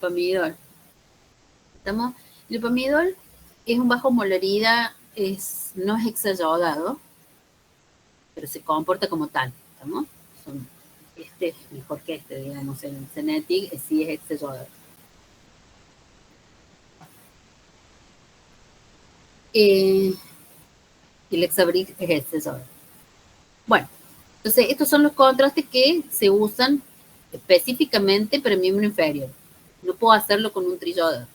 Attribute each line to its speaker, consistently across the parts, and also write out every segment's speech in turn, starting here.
Speaker 1: Lopamidol. ¿Estamos? El lopamidol es un bajo molaridad, no es hexayodado, pero se comporta como tal. ¿Estamos? Este es mejor que este, digamos, el Zenetic sí es hexayodado. El Exabrix es hexayodado. Bueno, entonces estos son los contrastes que se usan específicamente para el miembro inferior. No puedo hacerlo con un triyodado.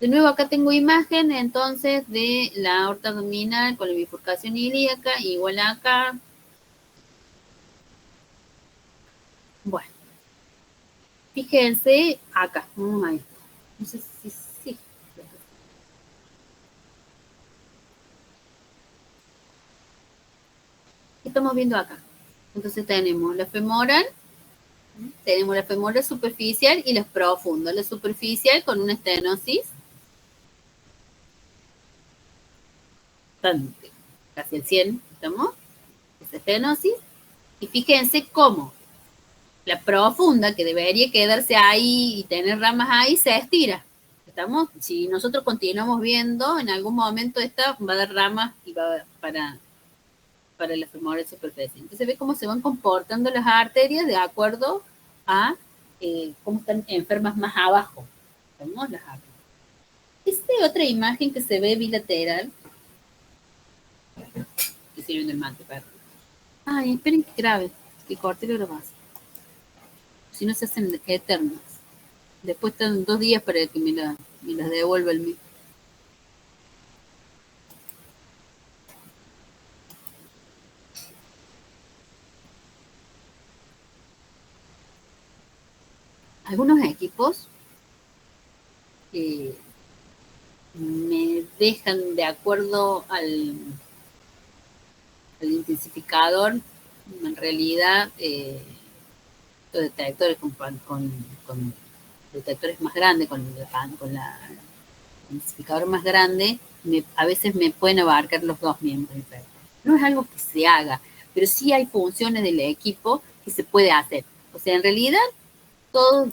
Speaker 1: De nuevo acá tengo imagen entonces de la aorta abdominal con la bifurcación ilíaca, igual acá. Bueno, fíjense acá, vamos a ver. No sé si sí. ¿Qué estamos viendo acá? Entonces tenemos la femoral superficial y la profunda. La superficial con una estenosis casi el 100, ¿estamos? Esa estenosis. Y fíjense cómo la profunda, que debería quedarse ahí y tener ramas ahí, se estira. ¿Estamos? Si nosotros continuamos viendo, en algún momento esta va a dar ramas y va para la femoral superficial. Entonces ve cómo se van comportando las arterias de acuerdo a cómo están enfermas más abajo. ¿Estamos? Las arterias. Esta es otra imagen que se ve bilateral. Que sirven del mate, perdón. Ay, esperen que grabe, que corte la grabación. Si no se hacen eternas. Después están 2 días para que me las devuelva el mío. Algunos equipos me dejan de acuerdo al intensificador, en realidad los detectores con detectores más grandes, con la intensificador más grande, a veces me pueden abarcar los dos miembros inferiores. No es algo que se haga, pero sí hay funciones del equipo que se puede hacer. O sea, en realidad, todos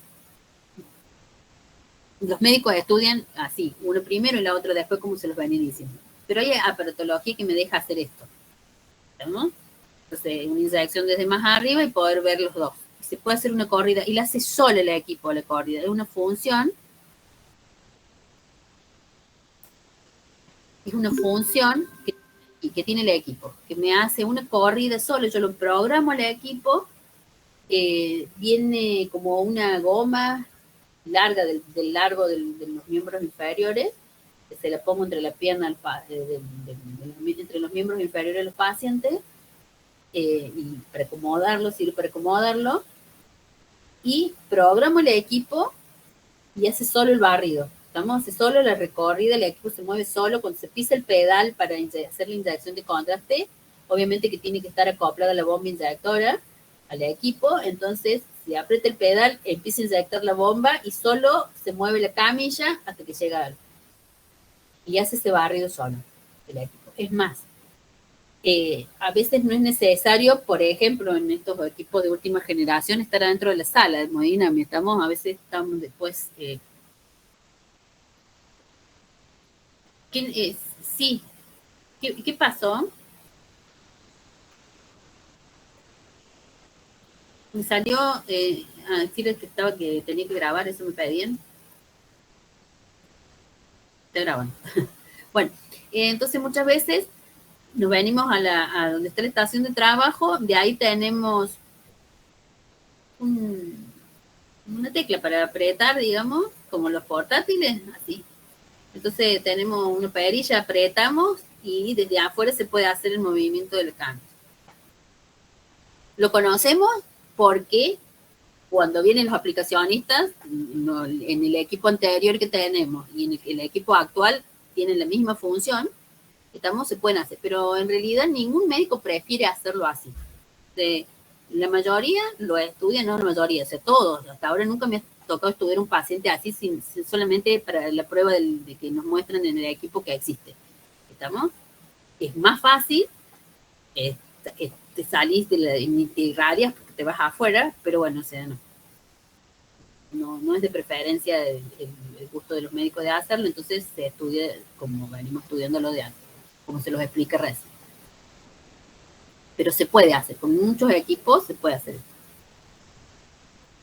Speaker 1: los médicos estudian así, uno primero y la otra después, como se los venía diciendo. Pero hay aparatología que me deja hacer esto. ¿No? Entonces, una inyección desde más arriba y poder ver los dos. Se puede hacer una corrida y la hace solo el equipo, la corrida. Es una función. Es una función que tiene el equipo, que me hace una corrida solo. Yo lo programo al equipo. Viene como una goma larga del largo de los miembros inferiores, que se la pongo entre la pierna, entre los miembros inferiores de los pacientes, y para acomodarlo, sirve para acomodarlo, y programo el equipo y hace solo el barrido. ¿Estamos? Hace solo la recorrida, el equipo se mueve solo. Cuando se pisa el pedal para hacer la inyección de contraste, obviamente que tiene que estar acoplada la bomba inyectora al equipo, entonces si aprieta el pedal, empieza a inyectar la bomba y solo se mueve la camilla hasta que llega al... Y hace ese barrido solo el equipo. Es más, a veces no es necesario, por ejemplo, en estos equipos de última generación, estar adentro de la sala de hemodinamia. A veces estamos después... ¿Quién es? Sí. ¿Qué pasó? Me salió a decirles que tenía que grabar, eso me pedían. Te graban. Bueno, entonces muchas veces nos venimos a donde está la estación de trabajo, de ahí tenemos una tecla para apretar, digamos, como los portátiles, así. Entonces tenemos una perilla, apretamos y desde afuera se puede hacer el movimiento del cambio. Lo conocemos porque cuando vienen los aplicacionistas, en el equipo anterior que tenemos y en el equipo actual tienen la misma función, se pueden hacer, pero en realidad ningún médico prefiere hacerlo así. La mayoría lo estudian, no la mayoría, o sea, todos. Hasta ahora nunca me ha tocado estudiar un paciente así solamente para la prueba de que nos muestran en el equipo que existe. ¿Estamos? Es más fácil, te salís te irradias porque te vas afuera, pero bueno, o sea, no. no es de preferencia el gusto de los médicos de hacerlo, entonces se estudia como venimos estudiándolo de antes, como se los explica recién. Pero se puede hacer, con muchos equipos se puede hacer.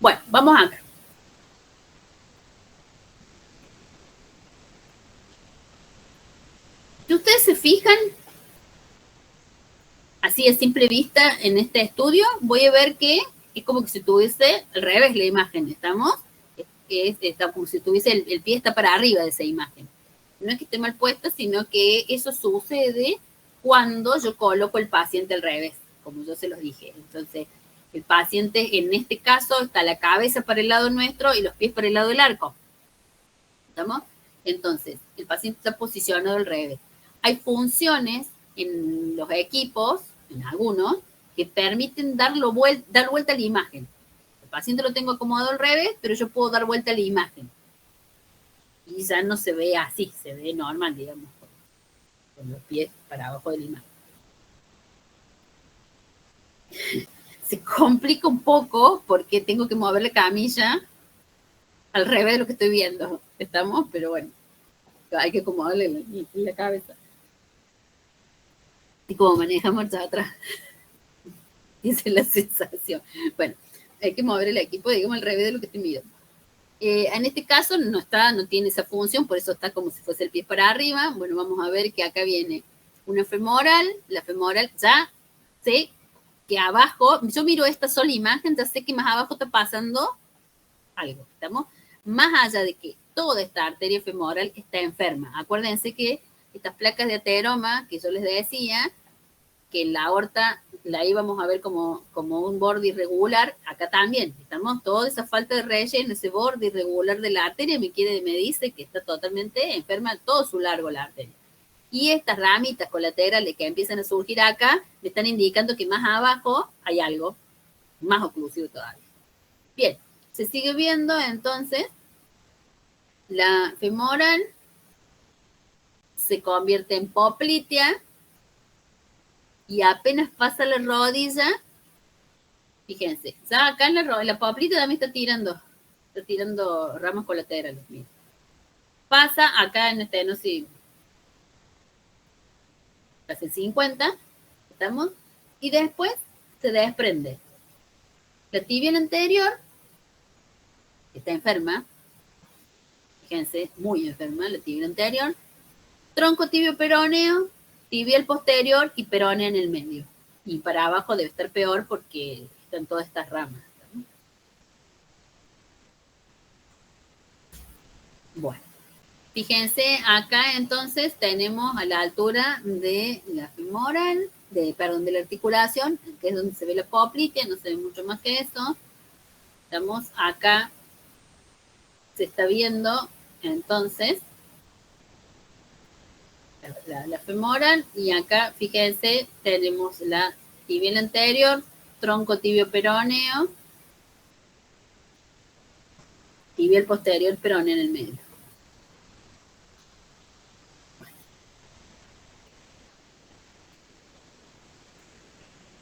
Speaker 1: Bueno, vamos a ver. Si ustedes se fijan, así a simple vista en este estudio, voy a ver que es como que si tuviese al revés la imagen, ¿estamos? Está como si tuviese el pie está para arriba de esa imagen. No es que esté mal puesta, sino que eso sucede cuando yo coloco el paciente al revés, como yo se los dije. Entonces, el paciente en este caso está la cabeza para el lado nuestro y los pies para el lado del arco. ¿Estamos? Entonces, el paciente está posicionado al revés. Hay funciones en los equipos, en algunos, que permiten dar vuelta a la imagen. El paciente lo tengo acomodado al revés, pero yo puedo dar vuelta a la imagen. Y ya no se ve así, se ve normal, digamos, con los pies para abajo de la imagen. Se complica un poco porque tengo que mover la camilla al revés de lo que estoy viendo. ¿Estamos? Pero bueno, hay que acomodarle la cabeza. Y como maneja marcha atrás. Esa es la sensación. Bueno, hay que mover el equipo, digamos, al revés de lo que estoy viendo. En este caso no tiene esa función, por eso está como si fuese el pie para arriba. Bueno, vamos a ver que acá viene una femoral. La femoral ya sé que abajo, yo miro esta sola imagen, ya sé que más abajo está pasando algo. ¿Estamos? Más allá de que toda esta arteria femoral está enferma. Acuérdense que estas placas de ateroma que yo les decía, que la aorta la íbamos a ver como un borde irregular, acá también, estamos toda esa falta de relleno, ese borde irregular de la arteria, me dice que está totalmente enferma todo su largo la arteria. Y estas ramitas colaterales que empiezan a surgir acá, me están indicando que más abajo hay algo más oclusivo todavía. Bien, se sigue viendo entonces la femoral se convierte en poplitea y apenas pasa la rodilla, fíjense, ya acá en la poplitea también está tirando ramas colaterales. Miren. Pasa acá en este, no sé, casi 50, ¿estamos? Y después se desprende. La tibia anterior está enferma, fíjense, muy enferma, la tibia anterior, tronco tibio peroneo, tibial posterior y peroneo en el medio. Y para abajo debe estar peor porque están todas estas ramas. ¿no? Bueno, fíjense, acá entonces tenemos a la altura de la femoral, de la articulación, que es donde se ve la poplitea, no se ve mucho más que eso. Estamos acá, se está viendo entonces la femoral, y acá, fíjense, tenemos la tibial anterior, tronco tibio peroneo, tibial posterior, peroneo en el medio.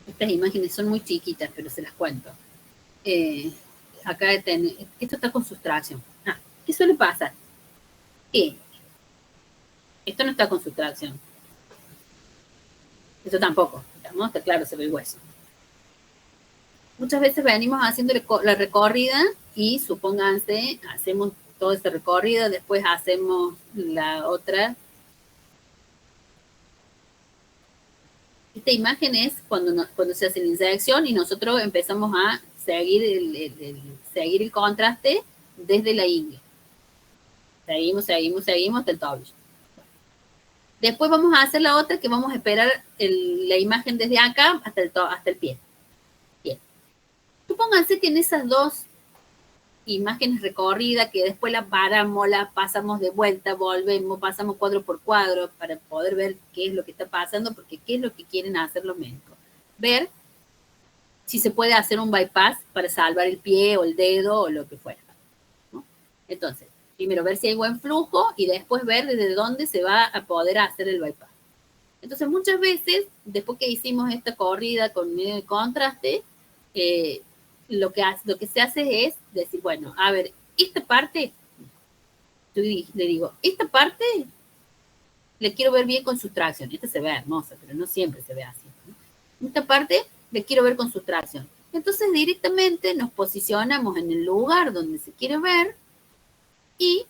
Speaker 1: Estas imágenes son muy chiquitas, pero se las cuento. Acá esto está con sustracción. ¿Qué suele pasar? ¿Qué? Esto no está con sustracción. Esto tampoco. ¿no? Está claro, se ve el hueso. Muchas veces venimos haciendo la recorrida y supónganse, hacemos todo este recorrido, después hacemos la otra. Esta imagen es cuando se hace la inyección y nosotros empezamos a seguir el contraste desde la ingle. Seguimos hasta el tobillo. Después vamos a hacer la otra que vamos a esperar la imagen desde acá hasta el pie. Bien. Supónganse que en esas dos imágenes recorridas, que después la paramos, la pasamos de vuelta, volvemos, pasamos cuadro por cuadro para poder ver qué es lo que está pasando, porque qué es lo que quieren hacer los médicos. Ver si se puede hacer un bypass para salvar el pie o el dedo o lo que fuera. ¿no? Entonces, primero ver si hay buen flujo y después ver desde dónde se va a poder hacer el bypass. Entonces, muchas veces, después que hicimos esta corrida con medio de contraste, lo que se hace es decir, bueno, a ver, esta parte, yo le digo, esta parte le quiero ver bien con sustracción. Esta se ve hermosa, pero no siempre se ve así, ¿no? Esta parte le quiero ver con sustracción. Entonces directamente nos posicionamos en el lugar donde se quiere ver y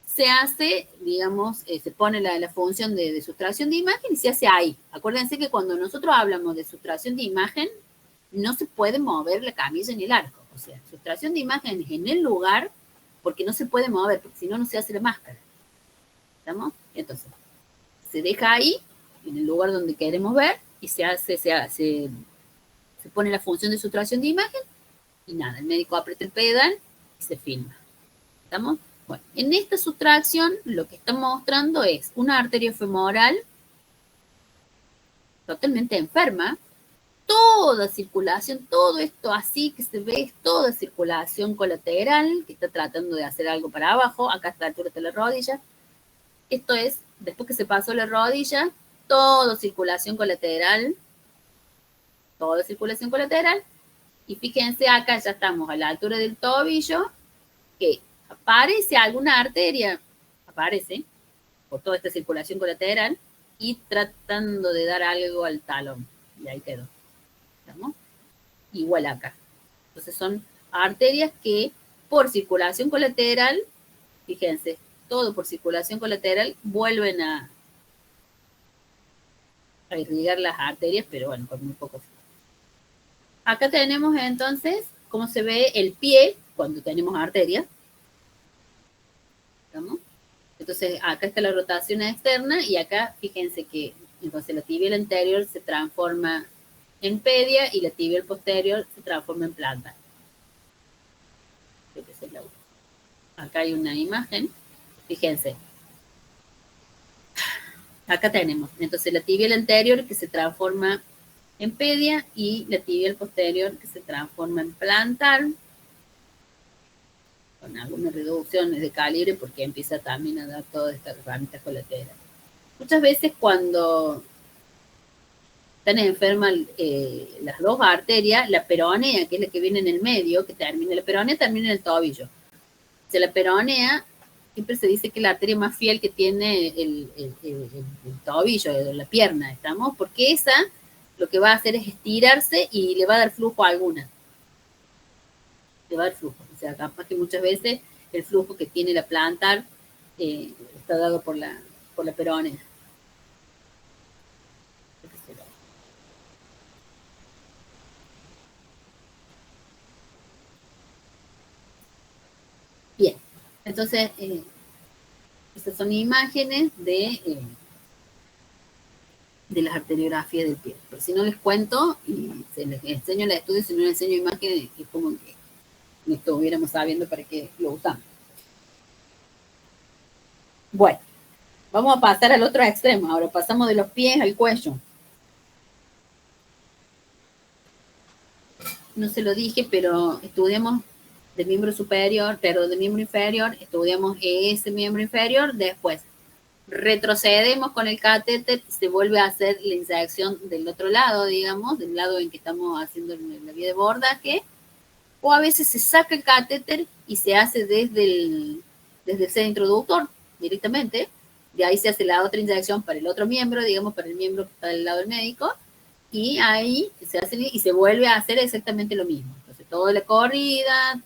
Speaker 1: se hace, digamos, se pone la función de sustracción de imagen y se hace ahí. Acuérdense que cuando nosotros hablamos de sustracción de imagen, no se puede mover la camisa ni el arco. O sea, sustracción de imagen es en el lugar porque no se puede mover, porque si no, no se hace la máscara. ¿Estamos? Entonces, se deja ahí, en el lugar donde queremos ver, y se pone la función de sustracción de imagen, y nada, el médico aprieta el pedal y se filma. ¿Estamos? Bueno, en esta sustracción lo que está mostrando es una arteria femoral totalmente enferma, toda circulación, todo esto así que se ve es toda circulación colateral, que está tratando de hacer algo para abajo, acá está la altura de la rodilla. Esto es, después que se pasó la rodilla, toda circulación colateral, y fíjense acá ya estamos a la altura del tobillo, que aparece alguna arteria, aparece, por toda esta circulación colateral, y tratando de dar algo al talón, y ahí quedó. ¿Estamos? Igual acá. Entonces son arterias que por circulación colateral, fíjense, todo por circulación colateral, vuelven a irrigar las arterias, pero bueno, con muy poco. Acá tenemos entonces cómo se ve el pie cuando tenemos arteria. ¿Estamos? Entonces acá está la rotación externa y acá fíjense que entonces la tibial anterior se transforma en pedia y la tibial posterior se transforma en plantar. Acá hay una imagen, fíjense. Acá tenemos, entonces la tibial anterior que se transforma en pedia y la tibial posterior que se transforma en plantar, con algunas reducciones de calibre porque empieza también a dar todas estas ramitas colaterales. Muchas veces cuando están enfermas las dos arterias, la peronea, que es la que viene en el medio, que termina, la peronea termina en el tobillo. O sea, la peronea siempre se dice que es la arteria más fiel que tiene el tobillo, la pierna, ¿estamos? Porque esa lo que va a hacer es estirarse y le va a dar flujo a alguna. Le va a dar flujo. O sea, capaz que muchas veces el flujo que tiene la plantar está dado por la peronea. Bien, entonces estas son imágenes de las arteriografías del pie. Pero si no les cuento y se les enseño el estudio, si no les enseño imágenes, es como que no estuviéramos sabiendo para qué lo usamos. Bueno, vamos a pasar al otro extremo. Ahora pasamos de los pies al cuello. No se lo dije, pero estudiamos del miembro superior, pero del miembro inferior, estudiamos ese miembro inferior, después retrocedemos con el catéter y se vuelve a hacer la inyección del otro lado, digamos, del lado en que estamos haciendo la vía de bordaje, o a veces se saca el catéter y se hace desde el seno introductor directamente, de ahí se hace la otra inyección para el otro miembro, digamos, para el miembro que está del lado del médico, y ahí se hace y se vuelve a hacer exactamente lo mismo. Entonces, toda la corrida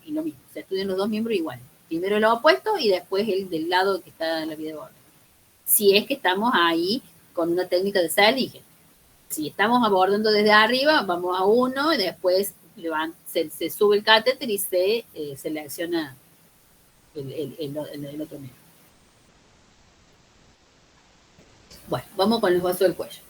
Speaker 1: y lo mismo. Se estudian los dos miembros iguales. Primero el opuesto y después el del lado que está en la vía de bordaje. Si es que estamos ahí con una técnica de salije. Si estamos abordando desde arriba, vamos a uno y después se sube el catéter y se selecciona el otro miembro. Bueno, vamos con los vasos del cuello.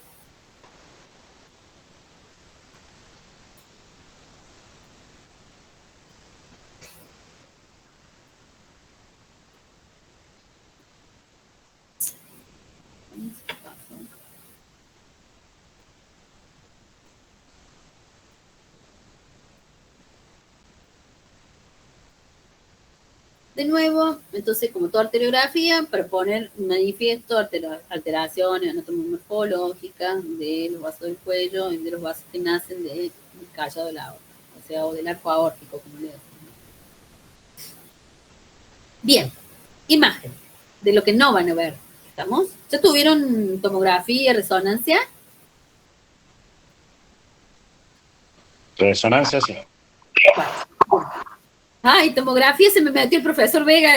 Speaker 1: De nuevo, entonces, como toda arteriografía, para poner manifiesto alteraciones anatomomorfológicas de los vasos del cuello y de los vasos que nacen del callado de la aorta. O sea, o del arco aórtico, como le decimos. Bien, imagen de lo que no van a ver. ¿Estamos? ¿Ya tuvieron tomografía, resonancia?
Speaker 2: Resonancia, sí.
Speaker 1: Ay, tomografía se me metió el profesor Vega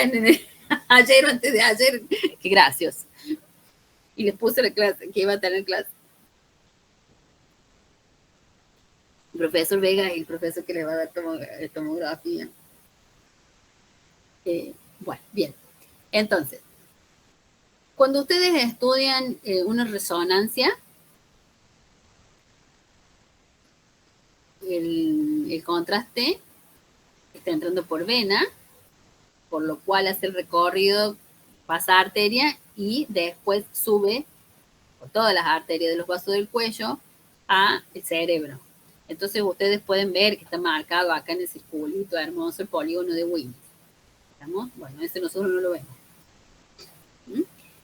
Speaker 1: ayer o antes de ayer. Qué gracioso. Y les puse la clase, que iba a tener clase. El profesor Vega y el profesor que le va a dar tomografía. Bueno, bien. Entonces, cuando ustedes estudian una resonancia, el contraste está entrando por vena, por lo cual hace el recorrido, pasa arteria y después sube por todas las arterias de los vasos del cuello al cerebro. Entonces ustedes pueden ver que está marcado acá en el circulito hermoso el polígono de Winnie. ¿Estamos? Bueno, ese nosotros no lo vemos.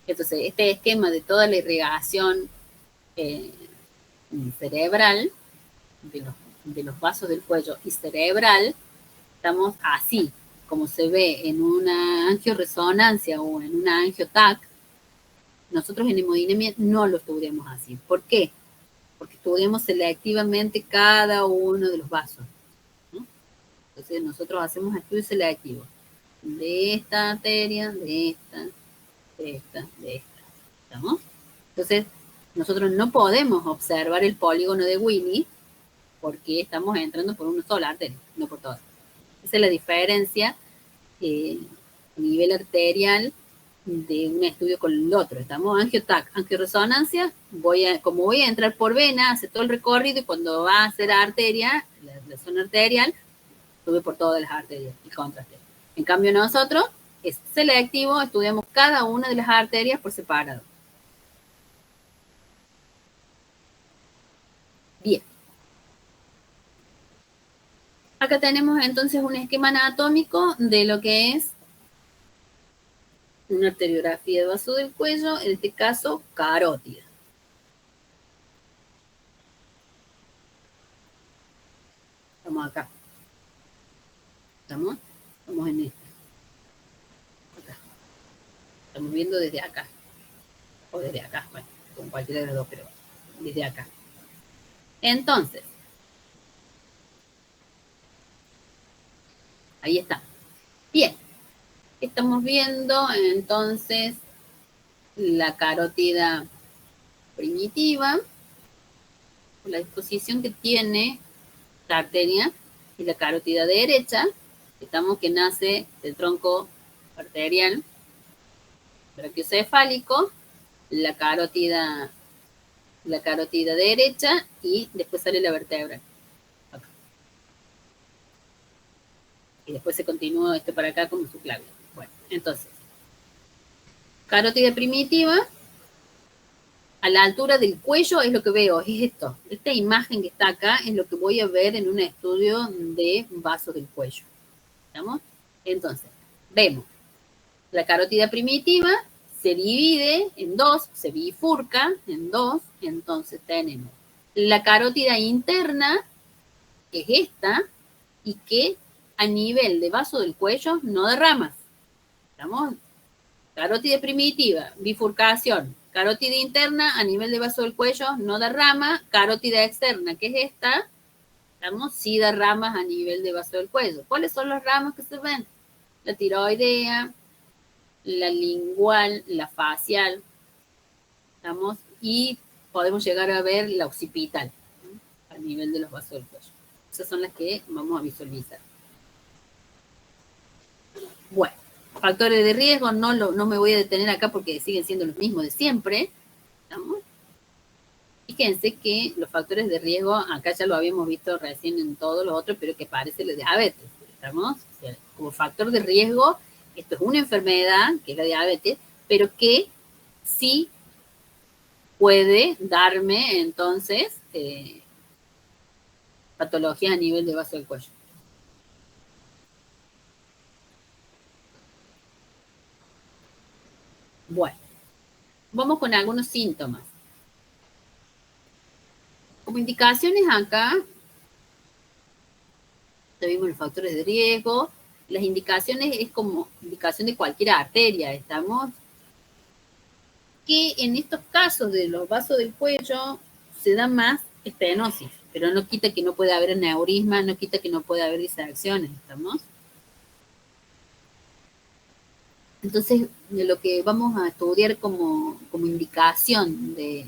Speaker 1: Entonces, este esquema de toda la irrigación cerebral, de los vasos del cuello y cerebral, estamos así, como se ve en una angioresonancia o en una angiotac. Nosotros en hemodinamia no lo estudiamos así. ¿Por qué? Porque estudiamos selectivamente cada uno de los vasos, ¿no? Entonces nosotros hacemos estudios selectivos de esta arteria, de esta, de esta, de esta. ¿Estamos? Entonces, nosotros no podemos observar el polígono de Winnie porque estamos entrando por una sola arteria, no por todas. Esa es la diferencia a nivel arterial de un estudio con el otro. Estamos angiotac, angioresonancia, como voy a entrar por vena, hace todo el recorrido y cuando va a hacer arteria, la zona arterial, sube por todas las arterias y contraste. En cambio nosotros, es selectivo, estudiamos cada una de las arterias por separado. Bien. Acá tenemos entonces un esquema anatómico de lo que es una arteriografía de vaso del cuello, en este caso carótida. Estamos acá. ¿Estamos? Estamos en esta. Acá. Estamos viendo desde acá. O desde acá, bueno, con cualquiera de los dos, pero desde acá. Entonces, ahí está. Bien. Estamos viendo entonces la carótida primitiva, la disposición que tiene la arteria y la carótida derecha. Estamos que nace del tronco arterial brachiocefálico, la carótida derecha y después sale la vértebra. Acá. Y después se continúa esto para acá como su clave. Bueno, entonces, carótida primitiva, a la altura del cuello es lo que veo, es esto. Esta imagen que está acá es lo que voy a ver en un estudio de vasos del cuello. ¿Estamos? Entonces, vemos la carótida primitiva se divide en dos, se bifurca en dos, entonces tenemos la carótida interna, que es esta, y que a nivel de vaso del cuello no da ramas. ¿Estamos? Carótida primitiva, bifurcación, carótida interna a nivel de vaso del cuello no da rama, carótida externa, que es esta, ¿estamos? Sí da ramas a nivel de vaso del cuello. ¿Cuáles son las ramas que se ven? La tiroidea, la lingual, la facial, ¿estamos? Y podemos llegar a ver la occipital, ¿no? A nivel de los vasos del cuello. Esas son las que vamos a visualizar. Bueno, factores de riesgo, no me voy a detener acá porque siguen siendo los mismos de siempre, ¿estamos? Fíjense que los factores de riesgo, acá ya lo habíamos visto recién en todos los otros, pero que parece la diabetes, ¿estamos? O sea, como factor de riesgo, esto es una enfermedad, que es la diabetes, pero que sí puede darme, entonces, patologías a nivel de vaso del cuello. Bueno, vamos con algunos síntomas. Como indicaciones acá, Ya vimos los factores de riesgo. Las indicaciones es como indicación de cualquier arteria, ¿estamos? Que en estos casos de los vasos del cuello se da más estenosis, pero no quita que no pueda haber aneurisma, no quita que no pueda haber disecciones, ¿estamos? Entonces, de lo que vamos a estudiar como indicación de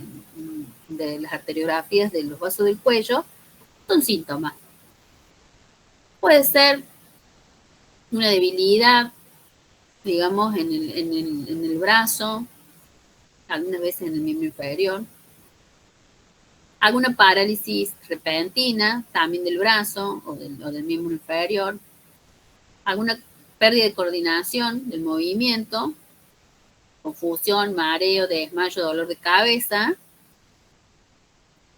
Speaker 1: las arteriografías de los vasos del cuello son síntomas. Puede ser una debilidad, digamos, en el brazo, algunas veces en el miembro inferior, alguna parálisis repentina, también del brazo o del miembro inferior, alguna pérdida de coordinación del movimiento, confusión, mareo, desmayo, dolor de cabeza,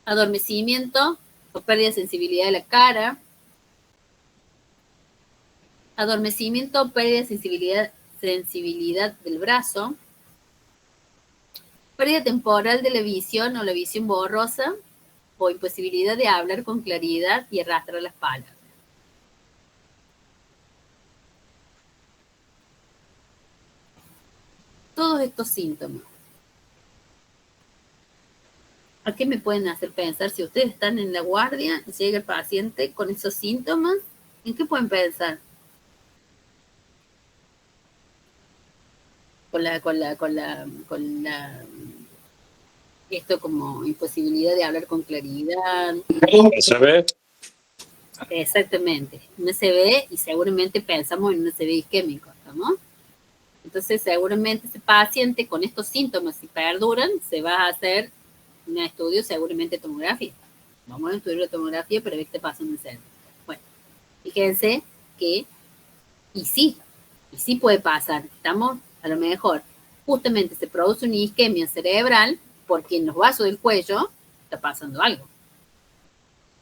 Speaker 1: adormecimiento o pérdida de sensibilidad de la cara, adormecimiento o pérdida de sensibilidad del brazo, pérdida temporal de la visión o la visión borrosa, o imposibilidad de hablar con claridad y arrastrar las palabras. Todos estos síntomas, ¿a qué me pueden hacer pensar? Si ustedes están en la guardia y llega el paciente con esos síntomas, ¿en qué pueden pensar? Esto como imposibilidad de hablar con claridad.
Speaker 2: ¿Se ve?
Speaker 1: Exactamente, un SB, y seguramente pensamos en un SB isquémico, ¿no? Entonces seguramente ese paciente con estos síntomas, si perduran, se va a hacer un estudio, seguramente tomografía. Vamos a estudiar la tomografía para ver qué pasa en el cerebro. Bueno, fíjense que, y sí puede pasar, estamos, a lo mejor, justamente se produce una isquemia cerebral porque en los vasos del cuello está pasando algo.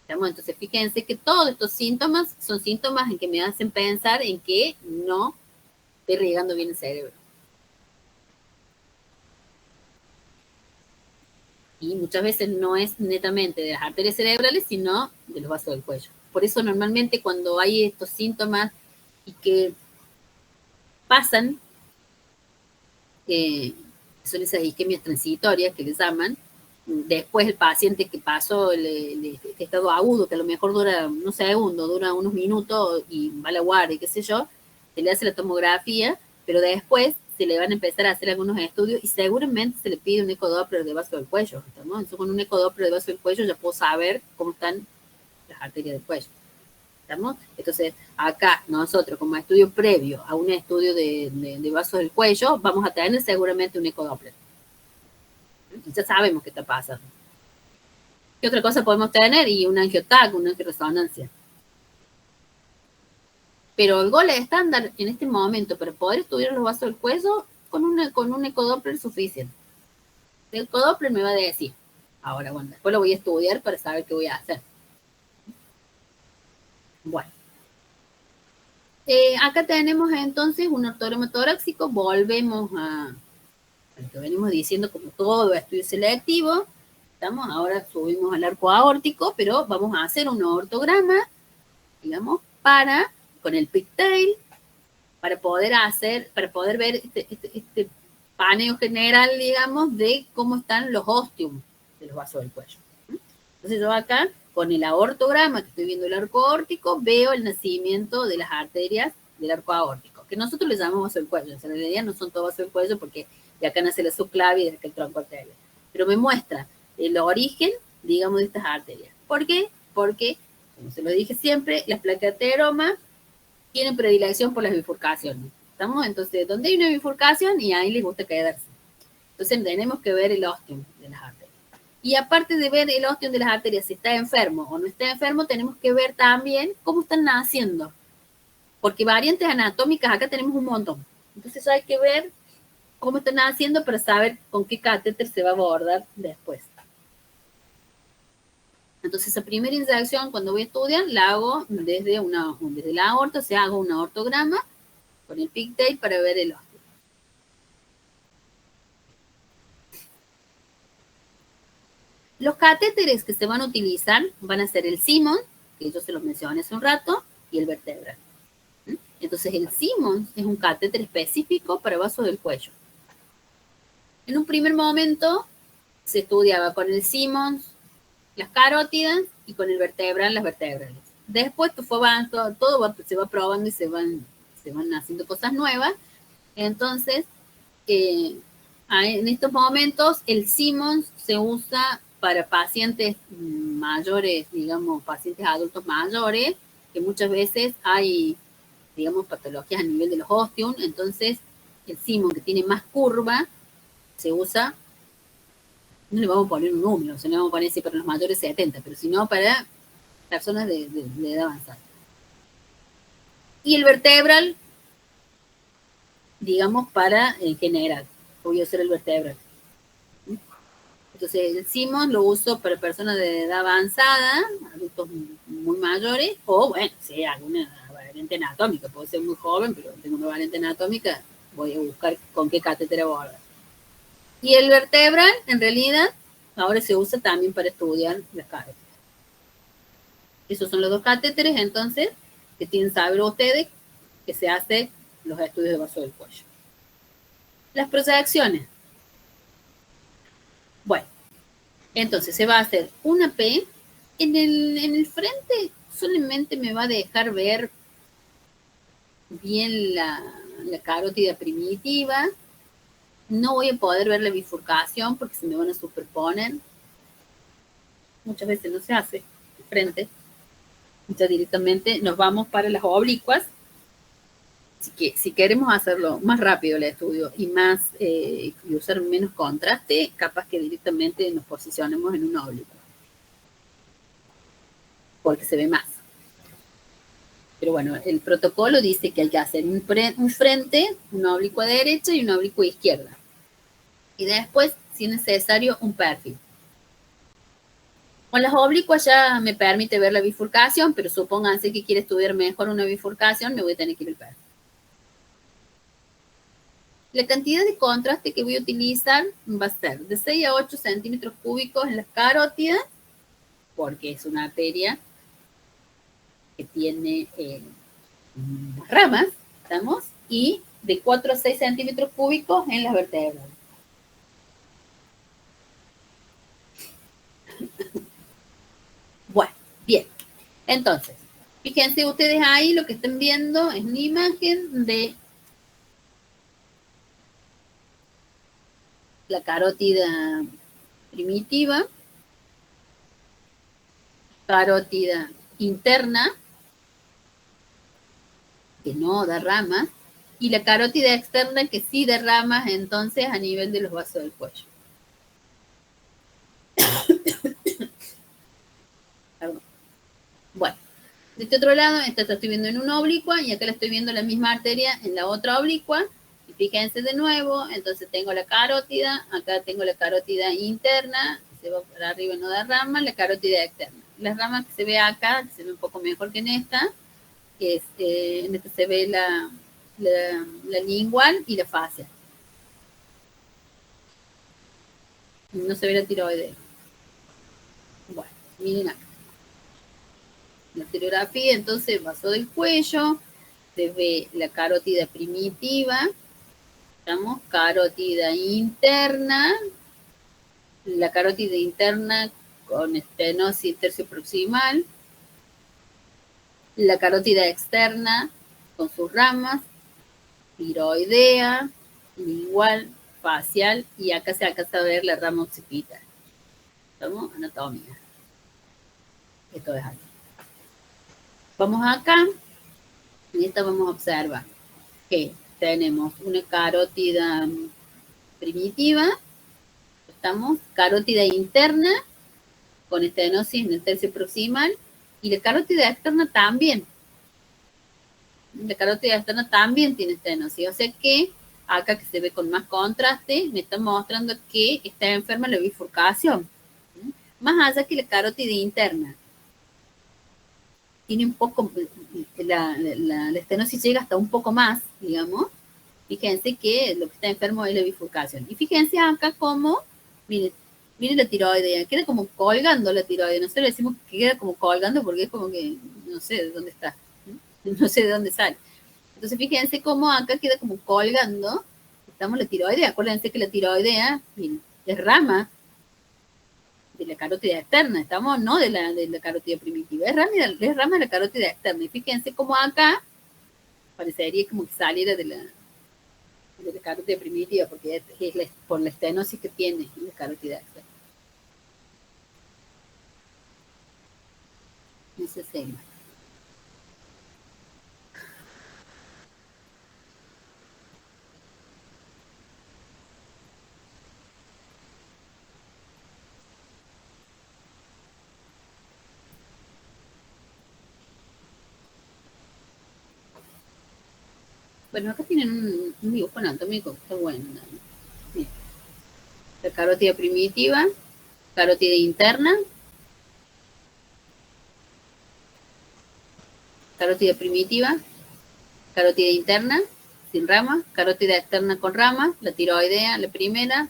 Speaker 1: Entonces, fíjense que todos estos síntomas son síntomas en que me hacen pensar en que no estoy irrigando bien el cerebro. Y muchas veces no es netamente de las arterias cerebrales, sino de los vasos del cuello. Por eso normalmente cuando hay estos síntomas y que pasan, son esas isquemias transitorias que les llaman, después el paciente que pasó este estado agudo, que a lo mejor dura unos segundos, dura unos minutos y va a la guardia, qué sé yo, se le hace la tomografía, pero después se le van a empezar a hacer algunos estudios y seguramente se le pide un ecodoppler de vaso del cuello, ¿no? Entonces con un ecodoppler de vaso del cuello ya puedo saber cómo están las arterias del cuello. ¿Estamos? Entonces, acá nosotros, como estudio previo a un estudio de vasos del cuello, vamos a tener seguramente un ecodoppler. Ya sabemos qué está pasando. ¿Qué otra cosa podemos tener? Y un angiotac, una angioresonancia. Pero el gol estándar en este momento para poder estudiar los vasos del cuello con un ecodoppler suficiente. El ecodoppler me va a decir, ahora bueno, después lo voy a estudiar para saber qué voy a hacer. Bueno. Acá tenemos entonces un ortograma torácico, volvemos a lo que venimos diciendo como todo estudio selectivo, estamos, ahora subimos al arco aórtico, pero vamos a hacer un ortograma, digamos, con el pigtail, para poder ver este paneo general, digamos, de cómo están los ostium de los vasos del cuello. Entonces yo acá, con el aortograma, que estoy viendo el arco aórtico, veo el nacimiento de las arterias del arco aórtico, que nosotros le llamamos vaso del cuello. En realidad no son todos vasos del cuello porque de acá nace la subclavia y de acá el tronco arterial. Pero me muestra el origen, digamos, de estas arterias. ¿Por qué? Porque, como se lo dije siempre, las plaqueteromas tienen predilección por las bifurcaciones. ¿Estamos? Entonces, donde hay una bifurcación y ahí les gusta quedarse. Entonces, tenemos que ver el ostium de las arterias. Y aparte de ver el ostium de las arterias, si está enfermo o no está enfermo, tenemos que ver también cómo están naciendo. Porque variantes anatómicas acá tenemos un montón. Entonces hay que ver cómo están naciendo para saber con qué catéter se va a abordar después. Entonces, esa primera inyección, cuando voy a estudiar, la hago desde la aorta, o sea, hago un aortograma con el pigtail para ver el ostium. Los catéteres que se van a utilizar van a ser el Simmons, que yo se los mencioné hace un rato, y el vertebral. Entonces el Simmons es un catéter específico para vasos del cuello. En un primer momento se estudiaba con el Simmons las carótidas y con el vertebral las vertebrales. Después fue avanzando, se va probando y se van haciendo cosas nuevas. Entonces, en estos momentos el Simmons se usa para pacientes mayores, digamos, pacientes adultos mayores, que muchas veces hay, digamos, patologías a nivel de los osteum. Entonces el Simmons, que tiene más curva, se usa, no le vamos a poner un número, se le vamos a poner así para los mayores 70, pero si no para personas de edad avanzada. Y el vertebral, digamos, para en general, voy a usar el vertebral. Entonces el Simmons lo uso para personas de edad avanzada, adultos muy mayores, o bueno, si hay alguna variante anatómica, puedo ser muy joven, pero tengo una variante anatómica, voy a buscar con qué catéter abordar. Y el vertebral, en realidad, ahora se usa también para estudiar las carótidas. Esos son los dos catéteres, entonces, que tienen que saber ustedes que se hacen los estudios de vaso del cuello. Las proyecciones. Bueno, entonces se va a hacer una P. En el frente solamente me va a dejar ver bien la carótida primitiva. No voy a poder ver la bifurcación porque se me van a superponer. Muchas veces no se hace de frente. Entonces directamente nos vamos para las oblicuas. Así que si queremos hacerlo más rápido el estudio y y usar menos contraste, capaz que directamente nos posicionemos en una oblicua. Porque se ve más. Pero bueno, el protocolo dice que hay que hacer un frente, una oblicua derecha y una oblicua izquierda. Y después, si es necesario, un perfil. Con las oblicuas ya me permite ver la bifurcación, pero supónganse que quiere estudiar mejor una bifurcación, me voy a tener que ir al perfil. La cantidad de contraste que voy a utilizar va a ser de 6 a 8 centímetros cúbicos en la carótida, porque es una arteria que tiene ramas, ¿estamos? Y de 4 a 6 centímetros cúbicos en las vértebras. Bueno, bien. Entonces, fíjense ustedes ahí, lo que están viendo es una imagen de la carótida primitiva, carótida interna, que no da ramas, y la carótida externa que sí da ramas, entonces a nivel de los vasos del cuello. Bueno, de este otro lado, esta la estoy viendo en una oblicua y acá la estoy viendo la misma arteria en la otra oblicua. Y fíjense de nuevo, entonces tengo la carótida, acá tengo la carótida interna, que se va para arriba y no da ramas, la carótida externa. Las ramas que se ve acá, que se ve un poco mejor que en esta se ve la lingual y la fascia. No se ve la tiroidea. Bueno, miren acá. La estereografía, entonces, vaso del cuello, se ve la carótida primitiva, ¿estamos? Carótida interna, la carótida interna con estenosis tercio proximal, la carótida externa con sus ramas, tiroidea, lingual, facial, y acá se alcanza a ver la rama occipital. ¿Estamos? Anatomía. Esto es aquí. Vamos acá, y esta vamos a observar que tenemos una carótida primitiva, estamos, carótida interna, con estenosis en el tercio proximal, y la carótida externa también. La carótida externa también tiene estenosis, o sea que acá que se ve con más contraste, me está mostrando que está enferma la bifurcación, más allá que la carótida interna. Tiene un poco, la estenosis llega hasta un poco más, digamos. Fíjense que lo que está enfermo es la bifurcación. Y fíjense acá cómo, miren la tiroidea, queda como colgando la tiroidea. Nosotros decimos que queda como colgando porque es como que, no sé de dónde está. no sé de dónde sale. Entonces fíjense cómo acá queda como colgando, estamos la tiroidea, acuérdense que la tiroidea es rama de la carótida externa, estamos no de la carótida primitiva, es rama de la carótida externa. Y fíjense cómo acá parecería como que saliera de la carótida primitiva, porque es por la estenosis que tiene la carótida externa. Ese es el. Bueno, acá tienen un dibujo anatómico que está bueno, ¿no? Mira, la carótida primitiva, carótida interna, carótida primitiva, carótida interna, sin rama, carótida externa con rama, la tiroidea, la primera,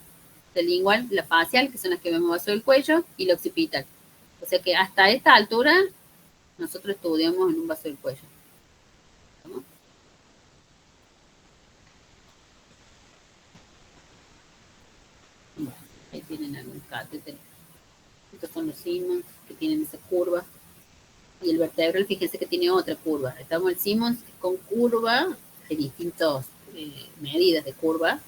Speaker 1: la lingual, la facial, que son las que vemos abajo del cuello, y la occipital. O sea que hasta esta altura nosotros estudiamos en un vaso del cuello. ¿No? Bueno, ahí tienen algunos catéteres. Estos son los Simmons, que tienen esa curva. Y el vertebral, fíjense que tiene otra curva. Estamos el Simmons con curva, hay distintas medidas de curva.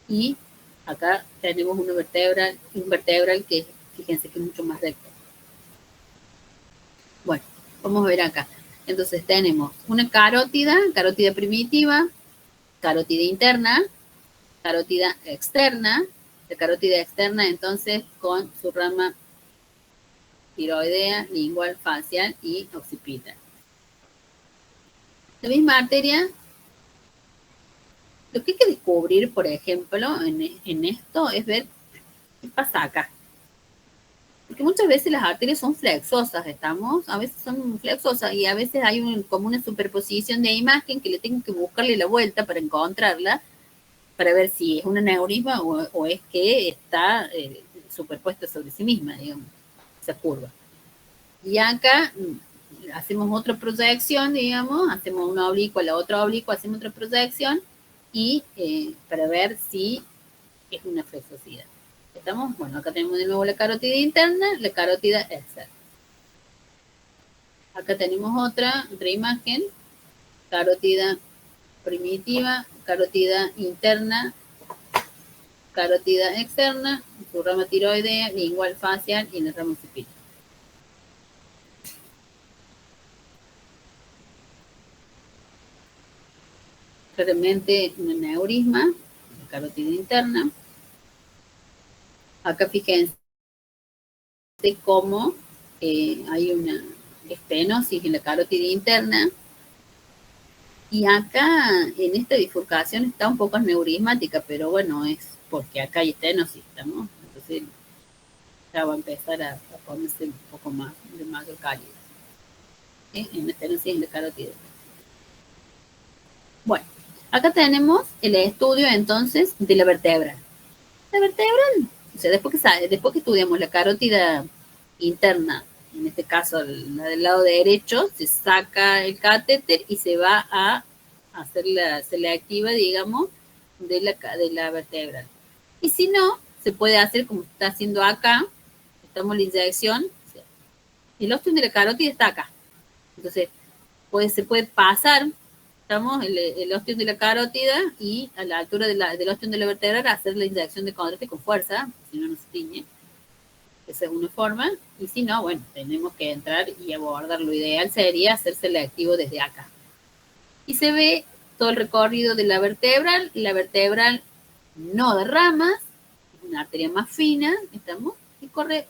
Speaker 1: Y acá tenemos un vertebral que fíjense que es mucho más recto. Bueno, vamos a ver acá. Entonces tenemos una carótida primitiva, carótida interna, carótida externa. La carótida externa entonces con su rama tiroidea, lingual, facial y occipital. La misma arteria, lo que hay que descubrir, por ejemplo, en esto es ver qué pasa acá. Porque muchas veces las arterias son flexosas, a veces son flexosas y a veces hay como una superposición de imagen que le tengo que buscarle la vuelta para encontrarla, para ver si es un aneurisma o es que está superpuesta sobre sí misma, digamos, esa curva. Y acá hacemos otra proyección, digamos, hacemos una oblicua, la otra oblicua, hacemos otra proyección y para ver si es una flexosidad. ¿Estamos? Bueno, acá tenemos de nuevo la carótida interna, la carótida externa. Acá tenemos otra imagen, carótida primitiva, carótida interna, carótida externa, su rama tiroidea, lingual facial y la rama occipital. Claramente un aneurisma, la carótida interna. Acá fíjense cómo hay una estenosis en la carótida interna. Y acá, en esta bifurcación, está un poco aneurismática, pero bueno, es porque acá hay estenosis, ¿no? Entonces ya va a empezar a ponerse un poco más de mayor calidad. En la estenosis en la carótida. Bueno, acá tenemos el estudio entonces de la vertebra. La vertebral, o sea, después que estudiamos la carótida interna, en este caso la del lado derecho, se saca el catéter y se va a hacer la selectiva, digamos, de la vertebral. Y si no, se puede hacer como está haciendo acá, estamos la inyección, o sea, el ostium de la carótida está acá. Entonces, se puede pasar, estamos el ostium de la carótida y a la altura del ostium de la vertebral hacer la inyección de contraste con fuerza, si no nos tiñe. Esa es una forma. Y si no, bueno, tenemos que entrar y abordar. Lo ideal sería hacer selectivo desde acá. Y se ve todo el recorrido de la vertebral no de ramas, es una arteria más fina, estamos, y corre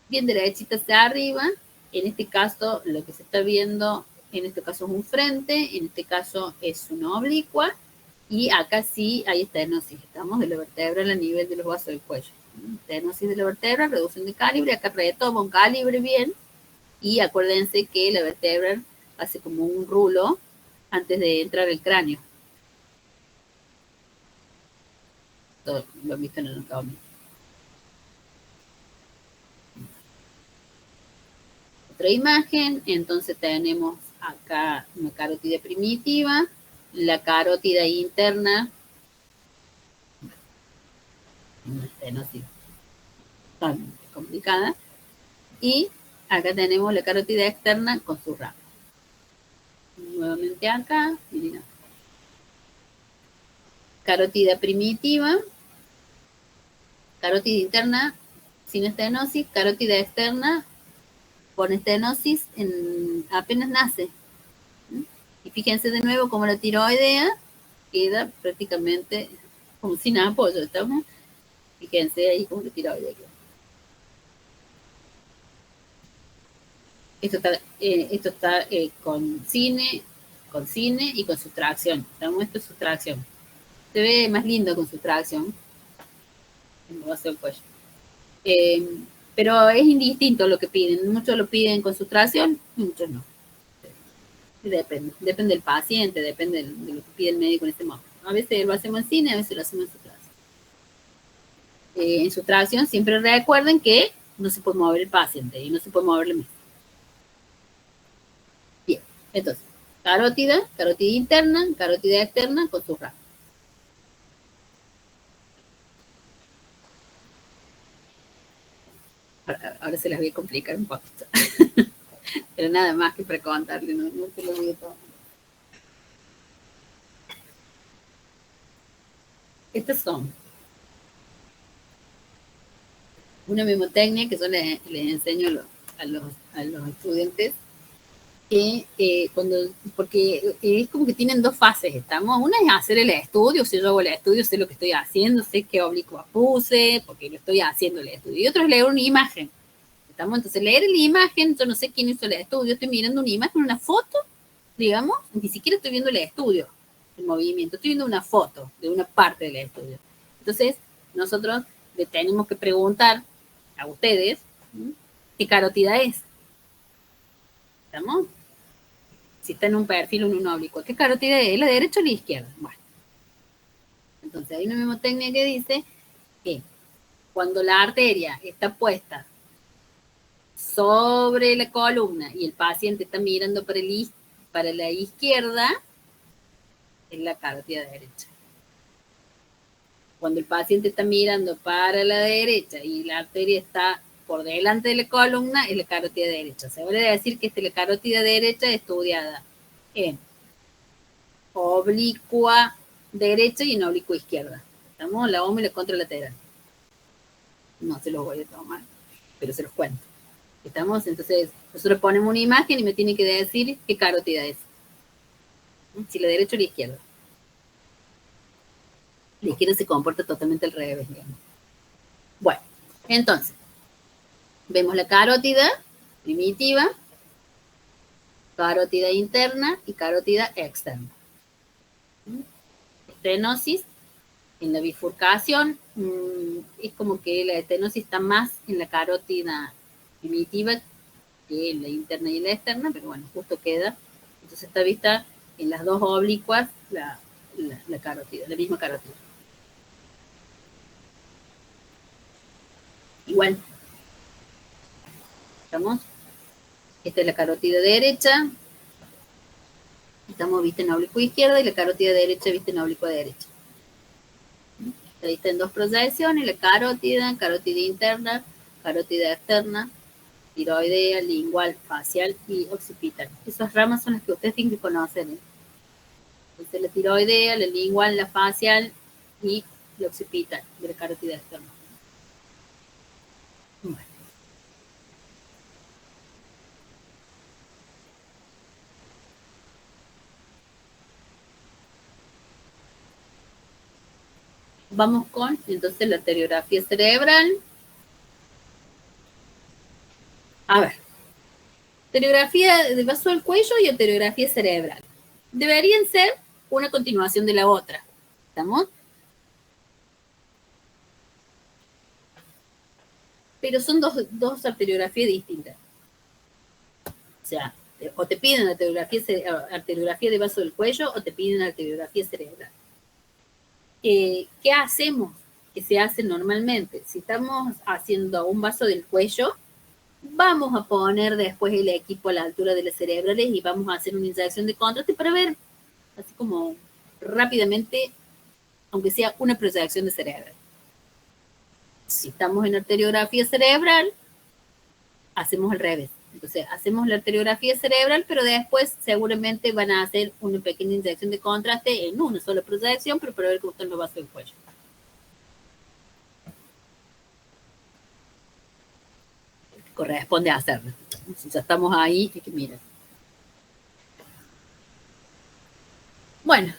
Speaker 1: bien derechita hacia arriba. En este caso, lo que se está viendo, en este caso es un frente, en este caso es una oblicua, y acá sí hay estenosis, estamos de la vertebral a nivel de los vasos del cuello. Estenosis de la vertebra, reducción de calibre, acá retoma un calibre bien, y acuérdense que la vertebra hace como un rulo antes de entrar el cráneo. Todo lo han visto en el anatomía. Otra imagen, entonces tenemos acá una carótida primitiva, la carótida interna, una estenosis tan complicada, y acá tenemos la carótida externa con su rama. Nuevamente acá, miren, carótida primitiva, carótida interna sin estenosis, carótida externa con estenosis apenas nace. Y fíjense de nuevo cómo la tiroidea queda prácticamente como sin apoyo, ¿estamos? Fíjense ahí cómo la tiroidea queda. Esto está con cine y con sustracción. ¿Estamos? Esto es sustracción. Se ve más lindo con sustracción en el vaso del cuello. Pero es indistinto lo que piden. Muchos lo piden con sustracción y muchos no. Depende del paciente, depende de lo que pide el médico en este momento. A veces lo hacemos en cine, a veces lo hacemos en sustracción. En sustracción siempre recuerden que no se puede mover el paciente y no se puede mover la mesa. Bien, entonces, carótida interna, carótida externa con su rama. Ahora se las voy a complicar un poquito. Pero nada más que para contarle, no se lo voy a todo. Estas son una memotecnia que yo les enseño a los estudiantes, que porque es como que tienen dos fases, ¿estamos? Una es hacer el estudio, si yo hago el estudio, sé lo que estoy haciendo, sé qué oblicua puse, porque lo estoy haciendo el estudio. Y otro es leer una imagen, ¿estamos? Entonces, leer la imagen, yo no sé quién hizo el estudio, estoy mirando una imagen, una foto, digamos, ni siquiera estoy viendo el estudio, el movimiento, estoy viendo una foto de una parte del estudio. Entonces, nosotros le tenemos que preguntar a ustedes qué carótida es. ¿Estamos? Si está en un perfil o en un oblicuo. ¿Qué carótida es? ¿La derecha o la izquierda? Bueno. Entonces, hay una memotecnia que dice que cuando la arteria está puesta sobre la columna y el paciente está mirando para la izquierda, es la carótida derecha. Cuando el paciente está mirando para la derecha y la arteria está por delante de la columna, es la carótida derecha. Se puede decir que esta es la carótida derecha estudiada en oblicua derecha y en oblicua izquierda. ¿Estamos? La homo y la contralateral. No se los voy a tomar, pero se los cuento. ¿Estamos? Entonces, nosotros ponemos una imagen y me tiene que decir qué carótida es. Si la derecha o la izquierda. La izquierda se comporta totalmente al revés, digamos. Bueno, entonces, vemos la carótida primitiva, carótida interna y carótida externa. Estenosis, en la bifurcación, es como que la estenosis está más en la carótida primitiva que en la interna y la externa, pero bueno, justo queda. Entonces está vista en las dos oblicuas la carótida, la misma carótida. Igual. ¿Estamos? Esta es la carótida derecha. Estamos vista en oblicuo izquierda y la carótida derecha vista en oblicuo derecha. Está vista en dos proyecciones, la carótida interna, carótida externa, tiroidea, lingual, facial y occipital. Esas ramas son las que ustedes tienen que conocer. Entonces la tiroidea, la lingual, la facial y la occipital de la carótida externa. Bueno. Vamos con, entonces, la arteriografía cerebral. A ver, arteriografía de vaso del cuello y arteriografía cerebral. Deberían ser una continuación de la otra. ¿Estamos? Pero son dos arteriografías distintas. O sea, o te piden arteriografía de vaso del cuello o te piden arteriografía cerebral. ¿Qué hacemos? Que se hace normalmente. Si estamos haciendo un vaso del cuello, Vamos a poner después el equipo a la altura de las cerebrales y vamos a hacer una inyección de contraste para ver, así como rápidamente, aunque sea una proyección de cerebro. Si estamos en arteriografía cerebral, hacemos al revés. Entonces, hacemos la arteriografía cerebral, pero después seguramente van a hacer una pequeña inyección de contraste en una sola proyección, pero para ver cómo están los vasos del cuello. Corresponde hacerlo. Si ya estamos ahí, hay que mirar. Bueno,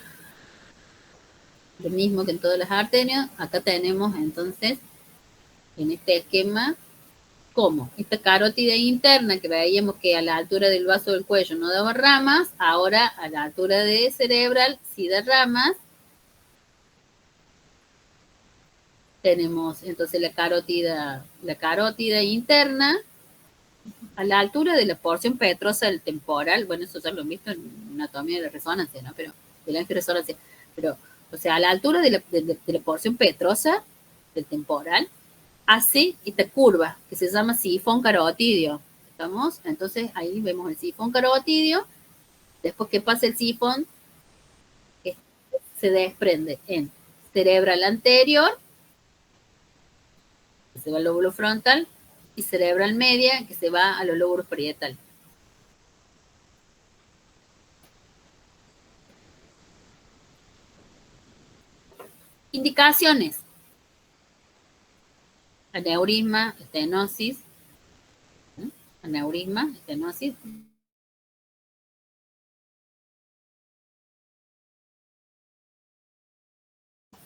Speaker 1: lo mismo que en todas las arterias, acá tenemos entonces, en este esquema, ¿cómo? Esta carótida interna que veíamos que a la altura del vaso del cuello no daba ramas, ahora a la altura de cerebral sí da ramas. Tenemos entonces la carótida interna a la altura de la porción petrosa del temporal. Bueno, eso ya lo han visto en anatomía de la resonancia, ¿no? Pero de la resonancia. Pero, o sea, a la altura de la porción petrosa del temporal, hace esta curva que se llama sifón carotidio. ¿Estamos? Entonces ahí vemos el sifón carotidio. Después que pasa el sifón, se desprende en cerebral anterior, que se va al lóbulo frontal, y cerebral media, que se va a los lóbulos parietales. Indicaciones: aneurisma, estenosis, aneurisma, estenosis.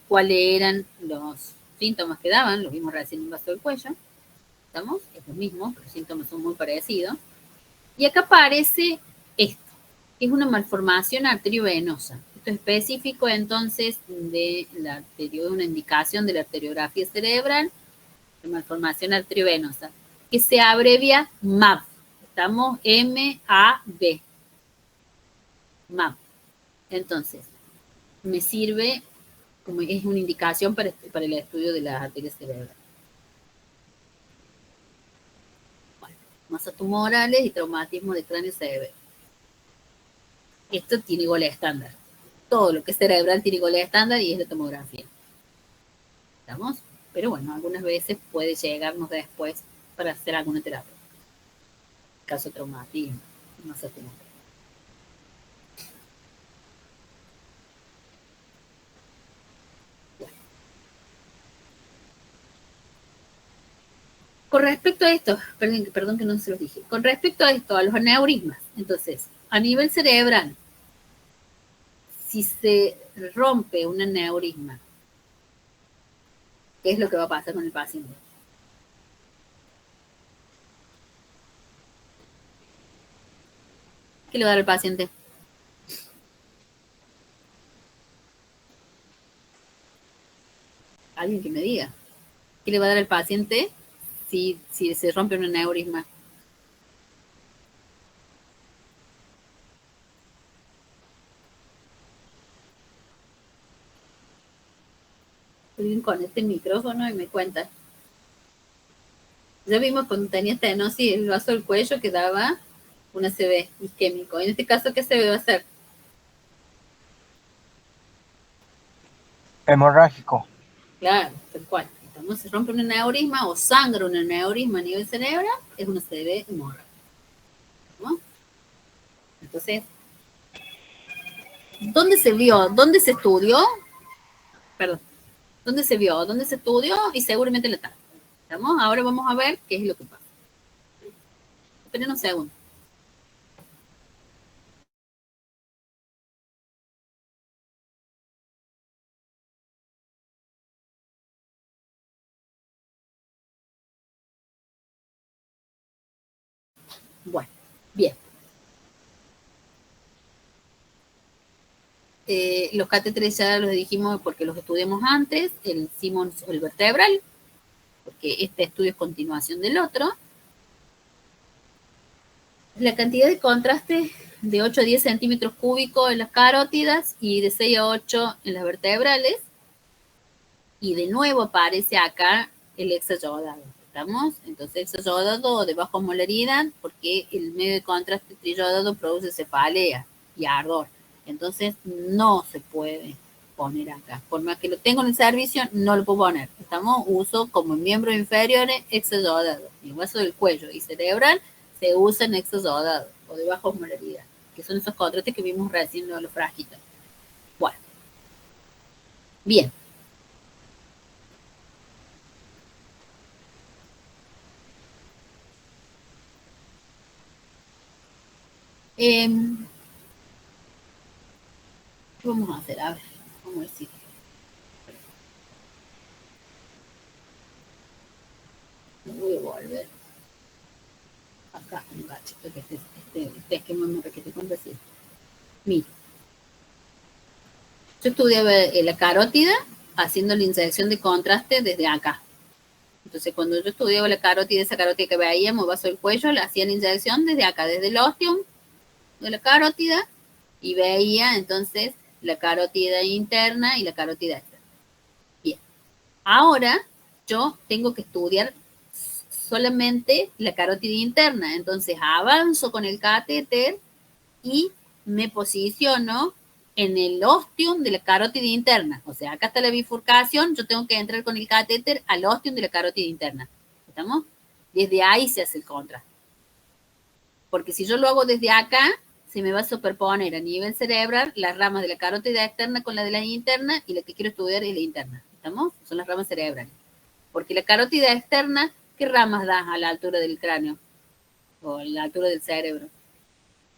Speaker 1: ¿Cuáles eran los síntomas que daban? Los vimos recién en el vaso del cuello. ¿Estamos? Es lo mismo, los síntomas son muy parecidos. Y acá aparece esto, que es una malformación arteriovenosa. Esto es específico entonces de una indicación de la arteriografía cerebral, de malformación arteriovenosa, que se abrevia MAB. Estamos M-A-B. MAB. Entonces, me sirve como es una indicación para el estudio de las arterias cerebrales. Bueno, masas tumorales y traumatismo de cráneo severo. Esto tiene igual estándar. Todo lo que es cerebral tiene igual estándar y es la tomografía. ¿Estamos? Pero bueno, algunas veces puede llegarnos después para hacer alguna terapia. Caso de traumatismo, masa tumoral. Con respecto a esto, perdón que no se los dije, con respecto a esto, a los aneurismas, entonces, a nivel cerebral, si se rompe un aneurisma, ¿qué es lo que va a pasar con el paciente? ¿Qué le va a dar al paciente? Alguien que me diga. ¿Qué le va a dar al paciente si se rompe un aneurisma? Alguien conecte el micrófono y me cuenta. Ya vimos cuando tenía estenosis el vaso del cuello que daba un ACV isquémico. En este caso, ¿qué ACV va a ser?
Speaker 2: Hemorrágico.
Speaker 1: Claro, tal cual. Entonces, se rompe un aneurisma o sangra un aneurisma a nivel cerebral, es una ACV hemorrágica. ¿No? Entonces, ¿dónde se vio? ¿Dónde se estudió? Perdón. ¿Dónde se vio? ¿Dónde se estudió? Y seguramente en la tarde. ¿Estamos? Ahora vamos a ver qué es lo que pasa. Esperen un segundo. Bueno, bien. Los catéteres ya los dijimos porque los estudiamos antes, el Simmons o el vertebral, porque este estudio es continuación del otro. La cantidad de contraste de 8 a 10 centímetros cúbicos en las carótidas y de 6 a 8 en las vertebrales. Y de nuevo aparece acá el hexayodado. ¿Estamos? Entonces, exayodado o de baja osmolaridad, porque el medio de contraste triyodado produce cefalea y ardor. Entonces, no se puede poner acá. Por más que lo tengo en el servicio, no lo puedo poner. Estamos, uso como miembros inferiores exayodado. El hueso del cuello y cerebral se usa en exayodado o de baja osmolaridad, que son esos contrastes que vimos recién en los frajitos. Bueno, bien. ¿Qué vamos a hacer? A ver, vamos a ver si. Me voy a volver acá un cachito que este esquema me requiere con decir. Mira, yo estudiaba la carótida haciendo la inyección de contraste desde acá. Entonces, cuando yo estudiaba la carótida, esa carótida que veíamos, vaso del cuello, la hacía la inyección desde acá, desde el ostium de la carótida, y veía entonces la carótida interna y la carótida externa. Bien, ahora yo tengo que estudiar solamente la carótida interna, entonces avanzo con el catéter y me posiciono en el ostium de la carótida interna. O sea, acá está la bifurcación, yo tengo que entrar con el catéter al ostium de la carótida interna. ¿Estamos? Desde ahí se hace el contraste. Porque si yo lo hago desde acá, se me va a superponer a nivel cerebral las ramas de la carótida externa con la de la interna, y la que quiero estudiar es la interna. ¿Estamos? Son las ramas cerebrales. Porque la carótida externa, ¿qué ramas da a la altura del cráneo? O a la altura del cerebro.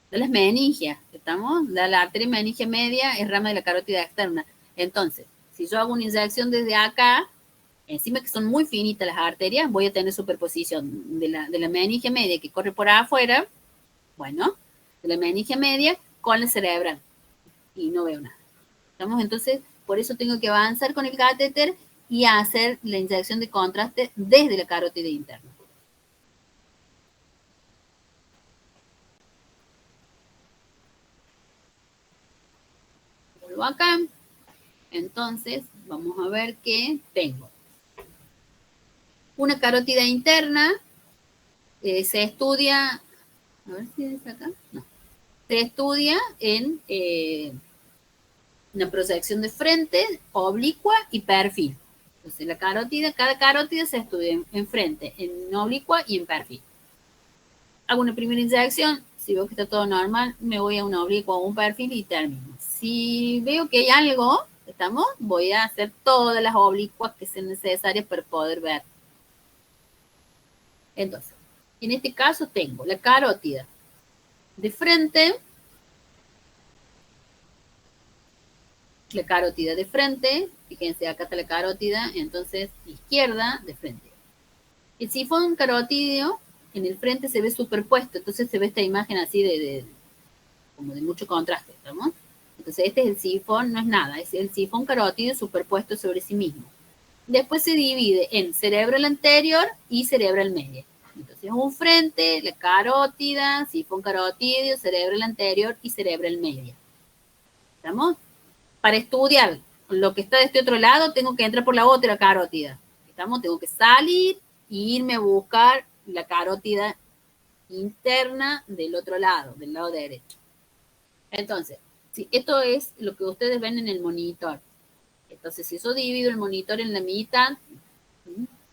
Speaker 1: De las meningias, ¿estamos? La arteria meningia media es rama de la carótida externa. Entonces, si yo hago una inyección desde acá, encima que son muy finitas las arterias, voy a tener superposición de la meningia media que corre por afuera, bueno, de la meningia media con la cerebral. Y no veo nada. ¿Estamos? Entonces, por eso tengo que avanzar con el catéter y hacer la inyección de contraste desde la carótida interna. Vuelvo acá. Entonces, vamos a ver qué tengo. Una carótida interna se estudia, a ver si es acá, no, se estudia en una proyección de frente, oblicua y perfil. Entonces, la carótida, cada carótida se estudia en frente, en oblicua y en perfil. Hago una primera inyección, si veo que está todo normal, me voy a una oblicua o un perfil y termino. Si veo que hay algo, ¿estamos? Voy a hacer todas las oblicuas que sean necesarias para poder ver. Entonces, en este caso tengo la carótida de frente, la carótida de frente, fíjense, acá está la carótida, entonces izquierda de frente. El sifón carotídeo en el frente se ve superpuesto, entonces se ve esta imagen así como de mucho contraste, ¿estamos? Entonces este es el sifón, no es nada, es el sifón carótido superpuesto sobre sí mismo. Después se divide en cerebral anterior y cerebral media. Entonces un frente, la carótida, sifón carotídeo, cerebral anterior y cerebral media. ¿Estamos? Para estudiar lo que está de este otro lado, tengo que entrar por la otra carótida. ¿Estamos? Tengo que salir e irme a buscar la carótida interna del otro lado, del lado derecho. Entonces, sí, esto es lo que ustedes ven en el monitor. Entonces, si yo divido el monitor en la mitad,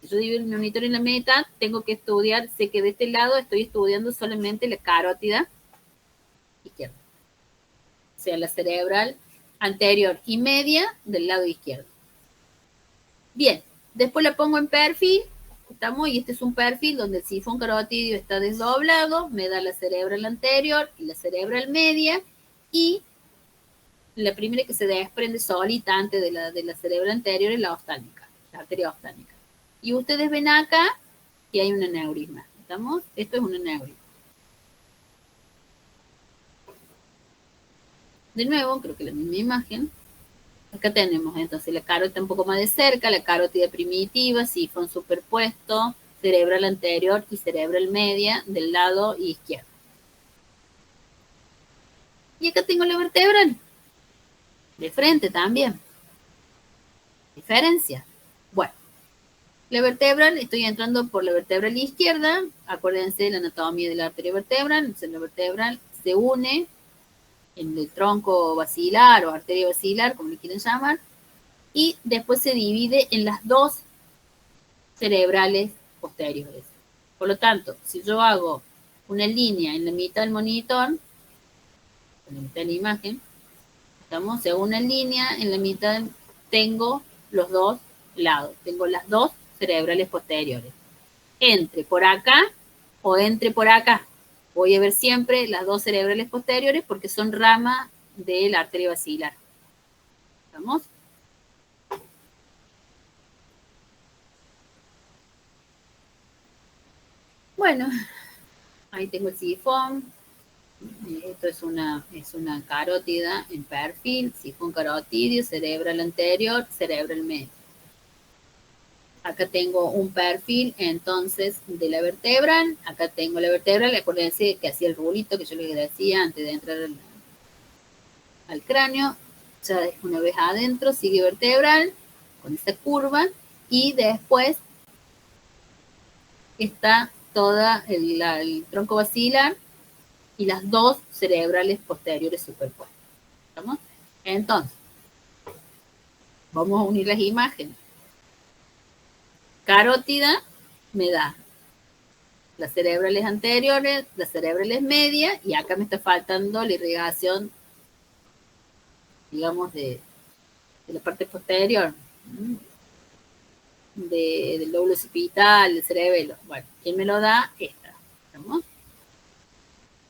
Speaker 1: si yo divido el monitor en la mitad, tengo que estudiar, sé que de este lado estoy estudiando solamente la carótida izquierda. O sea, la cerebral anterior y media del lado izquierdo. Bien, después la pongo en perfil, ¿estamos? Y este es un perfil donde el sifón carotídeo está desdoblado, me da la cerebral anterior y la cerebral media, y la primera que se desprende solita antes de la cerebral anterior es la oftálmica, la arteria oftálmica. Y ustedes ven acá que hay un aneurisma, ¿estamos? Esto es un aneurisma. De nuevo, creo que la misma imagen. Acá tenemos entonces la carótida un poco más de cerca, la carótida primitiva, sifón superpuesto, cerebral anterior y cerebral media del lado izquierdo. Y acá tengo la vertebral, de frente también. Diferencia. Bueno, La vertebral, estoy entrando por la vertebral izquierda, acuérdense de la anatomía de la arteria vertebral, entonces la vertebral se une en el tronco basilar o arteria basilar, como le quieren llamar, y después se divide en las dos cerebrales posteriores. Por lo tanto, si yo hago una línea en la mitad del monitor, en la mitad de la imagen, estamos en una línea, en la mitad tengo los dos lados, tengo las dos cerebrales posteriores. Entre por acá o entre por acá. Voy a ver siempre las dos cerebrales posteriores porque son rama de la arteria basilar. ¿Estamos? Bueno, ahí tengo el sifón. Esto es una carótida en perfil, sifón carotidio, cerebral anterior, cerebral medio. Acá tengo un perfil, entonces, de la vertebral. Acá tengo la vertebral. Acuérdense que hacía el rulito que yo les decía antes de entrar al cráneo. Ya una vez adentro, sigue vertebral, con esta curva. Y después está toda el tronco basilar y las dos cerebrales posteriores superpuestas. ¿Estamos? Entonces, vamos a unir las imágenes. Carótida me da las cerebrales anteriores, las cerebrales medias, y acá me está faltando la irrigación, digamos, de la parte posterior, del lóbulo occipital, del cerebelo. Bueno, ¿quién me lo da? Esta. ¿Estamos?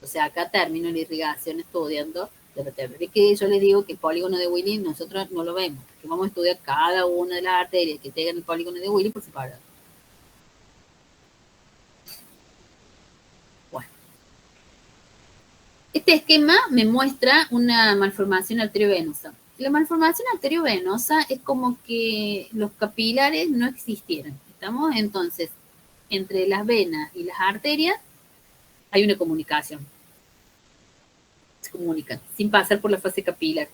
Speaker 1: O sea, acá termino la irrigación estudiando la vertebra. Es que yo les digo que el polígono de Willy nosotros no lo vemos, que vamos a estudiar cada una de las arterias que tengan el polígono de Willy por separado. Bueno. Este esquema me muestra una malformación arteriovenosa. La malformación arteriovenosa es como que los capilares no existieran. ¿Estamos? Entonces, entre las venas y las arterias hay una comunicación. Se comunican sin pasar por la fase capilar.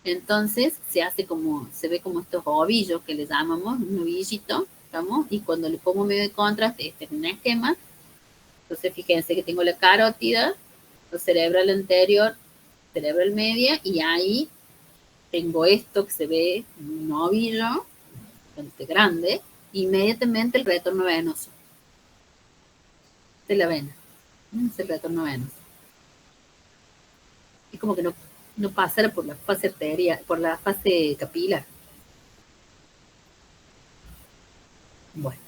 Speaker 1: Entonces se ve como estos ovillos que le llamamos, un ovillito, ¿estamos? Y cuando le pongo medio de contraste, este es un esquema. Entonces fíjense que tengo la carótida, el cerebral anterior, cerebral media, y ahí tengo esto que se ve un ovillo bastante grande, inmediatamente el retorno venoso de la vena. Es el retorno venoso. Es como que no pasara por la fase arteria, por la fase capilar. Bueno.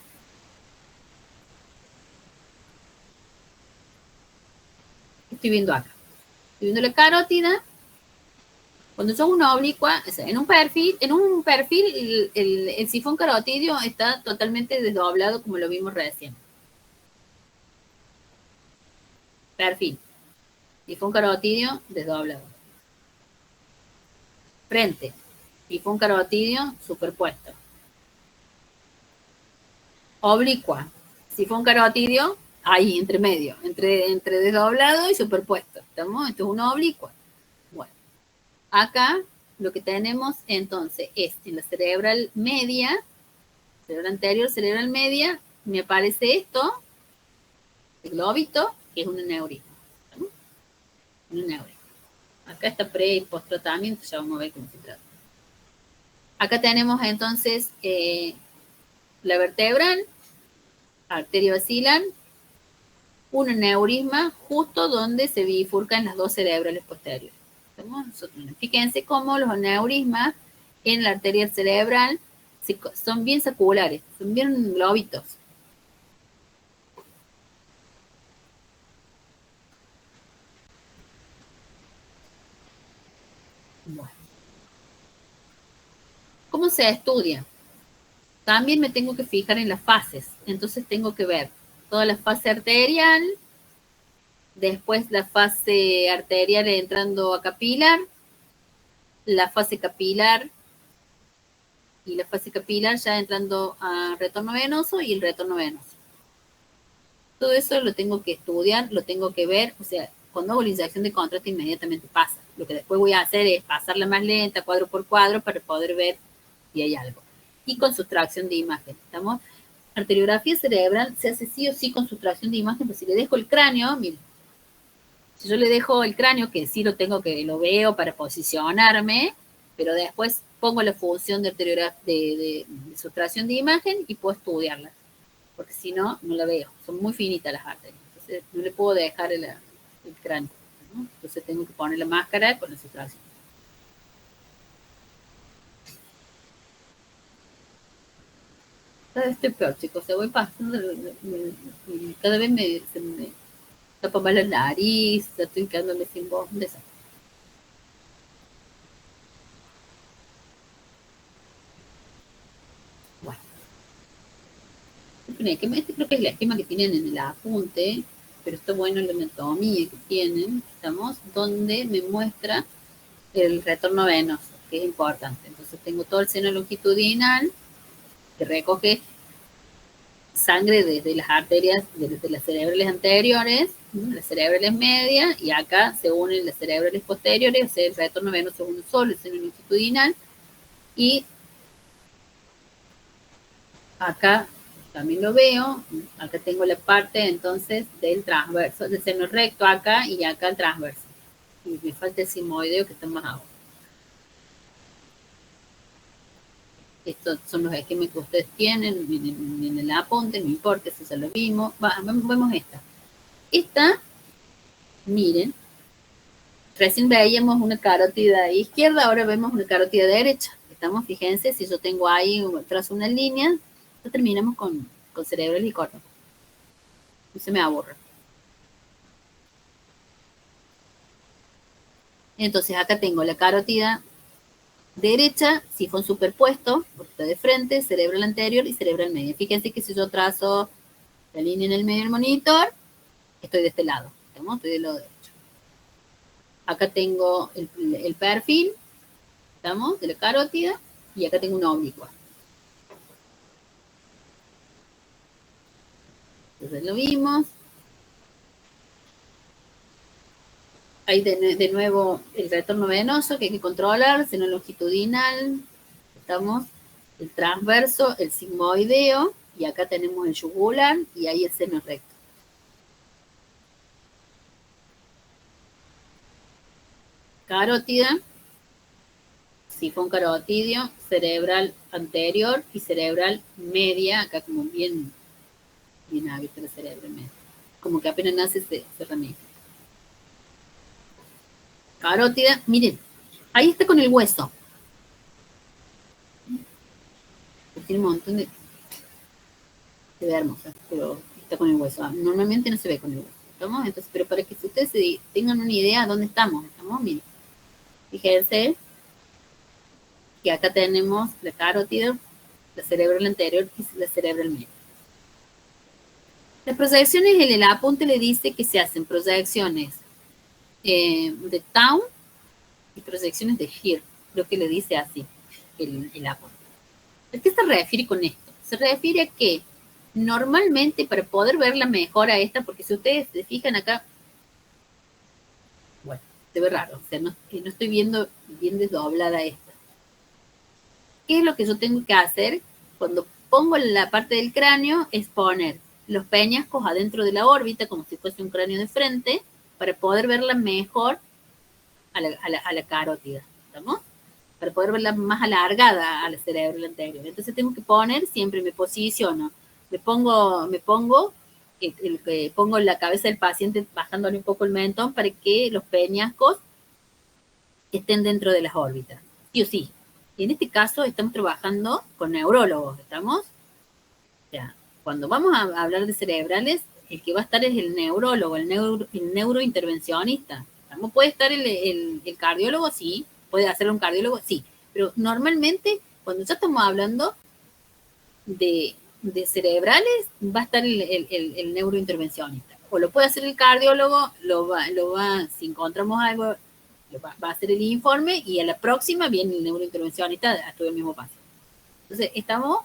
Speaker 1: Estoy viendo acá. Estoy viendo la carótida. Cuando son una oblicua, o sea, en un perfil el sifón carotidio está totalmente desdoblado como lo vimos recién. Perfil. Sifón carotidio desdoblado. Frente. Sifón carotidio superpuesto. Oblicua. Sifón carotidio ahí, entre medio, entre desdoblado y superpuesto. ¿Estamos? Esto es una oblicua. Bueno, acá lo que tenemos entonces es en la cerebral media, cerebral anterior, cerebral media, me aparece esto, el globito, que es un aneurisma. ¿Estamos? Un aneurisma. Acá está pre y post tratamiento, ya vamos a ver cómo se trata. Acá tenemos entonces la vertebral, arteria basilar, un aneurisma justo donde se bifurcan las dos cerebrales posteriores. Fíjense cómo los aneurismas en la arteria cerebral son bien saculares, son bien globitos. Bueno. ¿Cómo se estudia? También me tengo que fijar en las fases. Entonces tengo que ver toda la fase arterial, después la fase arterial entrando a capilar, la fase capilar y la fase capilar ya entrando a retorno venoso y el retorno venoso. Todo eso lo tengo que estudiar, lo tengo que ver, o sea, cuando hago la inyección de contraste inmediatamente pasa. Lo que después voy a hacer es pasarla más lenta, cuadro por cuadro, para poder ver si hay algo. y con sustracción de imagen. ¿Estamos? Arteriografía cerebral se hace sí o sí con sustracción de imagen, pero si le dejo el cráneo, miren, si yo le dejo el cráneo, que sí lo tengo, que lo veo para posicionarme, pero después pongo la función de sustracción de imagen y puedo estudiarla, porque si no, no la veo. Son muy finitas las arterias, entonces no le puedo dejar el cráneo, ¿no? Entonces tengo que poner la máscara con la sustracción. Cada vez estoy peor, chicos, se voy pasando, cada vez se me tapa más la nariz, estoy quedándome sin voz, un desastre. Bueno, este creo que es el esquema que tienen en el apunte, pero está bueno la anatomía que tienen, estamos, donde me muestra el retorno venoso, que es importante. Entonces tengo todo el seno longitudinal que recoge sangre desde las arterias, desde las cerebrales anteriores, las cerebrales medias, y acá se unen las cerebrales posteriores, o sea, el retorno venoso uno solo, el seno longitudinal, y acá también lo veo, acá tengo la parte entonces del transverso, del seno recto acá y acá el transverso. Y me falta el sigmoideo que está más abajo. Estos son los esquemas que ustedes tienen en el apunte, no importa si ya lo vimos. Vemos esta. Esta, miren, recién veíamos una carótida izquierda, ahora vemos una carótida derecha. Estamos, fíjense, si yo tengo ahí trazo una línea, ya terminamos con cerebral y córtex. No se me aburre. Entonces acá tengo la carótida derecha, sifón superpuesto, porque está de frente, cerebral anterior y cerebral medio. Fíjense que si yo trazo la línea en el medio del monitor, estoy de este lado, ¿estamos? Estoy del lado derecho. Acá tengo el perfil, ¿estamos? De la carótida, y acá tengo una oblicua. Entonces lo vimos. Ahí de nuevo el retorno venoso que hay que controlar, seno longitudinal, estamos, el transverso, el sigmoideo, y acá tenemos el yugular, y ahí el seno recto. Carótida, sifón carotidio, cerebral anterior y cerebral media, acá como bien abierto el cerebro medio. Como que apenas nace se ramifica. Carótida, miren, ahí está con el hueso. Tiene un montón de... Se ve hermosa, pero está con el hueso. Normalmente no se ve con el hueso. ¿Estamos? Entonces, pero para que ustedes tengan una idea de dónde estamos, miren. Fíjense que acá tenemos la carótida, la cerebral anterior y la cerebral media. Las proyecciones, en el apunte le dice que se hacen proyecciones de Town y proyecciones de Here. Creo que le dice así el apunte. ¿A qué se refiere con esto? Se refiere a que normalmente para poder verla mejor a esta, porque si ustedes se fijan acá, bueno, se ve raro, o sea, no estoy viendo bien desdoblada esta. ¿Qué es lo que yo tengo que hacer cuando pongo la parte del cráneo? Es poner los peñascos adentro de la órbita, como si fuese un cráneo de frente, para poder verla mejor a la carótida, ¿estamos? Para poder verla más alargada a la cerebral anterior. Entonces tengo que poner, siempre me posiciono, pongo la cabeza del paciente bajándole un poco el mentón para que los peñascos estén dentro de las órbitas. Sí o sí. En este caso estamos trabajando con neurólogos, ¿estamos? O sea, cuando vamos a hablar de cerebrales, el que va a estar es el neurólogo, el neurointervencionista. ¿Estamos? Puede estar el cardiólogo, sí. Puede hacerlo un cardiólogo, sí. Pero normalmente, cuando ya estamos hablando de cerebrales, va a estar el neurointervencionista. O lo puede hacer el cardiólogo, si encontramos algo, va a hacer el informe y a la próxima viene el neurointervencionista a todo el mismo paso. Entonces, estamos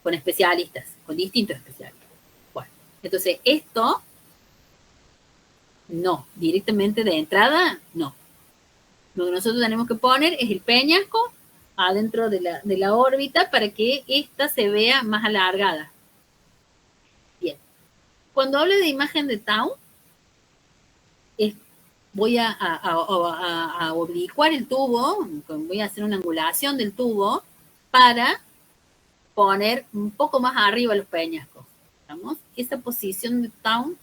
Speaker 1: con especialistas, con distintos especialistas. Bueno, entonces esto, no, directamente de entrada, no. Lo que nosotros tenemos que poner es el peñasco adentro de la órbita para que esta se vea más alargada. Cuando hablo de imagen de tau, voy a oblicuar el tubo, voy a hacer una angulación del tubo para poner un poco más arriba los peñascos. ¿Estamos? Esa posición de tau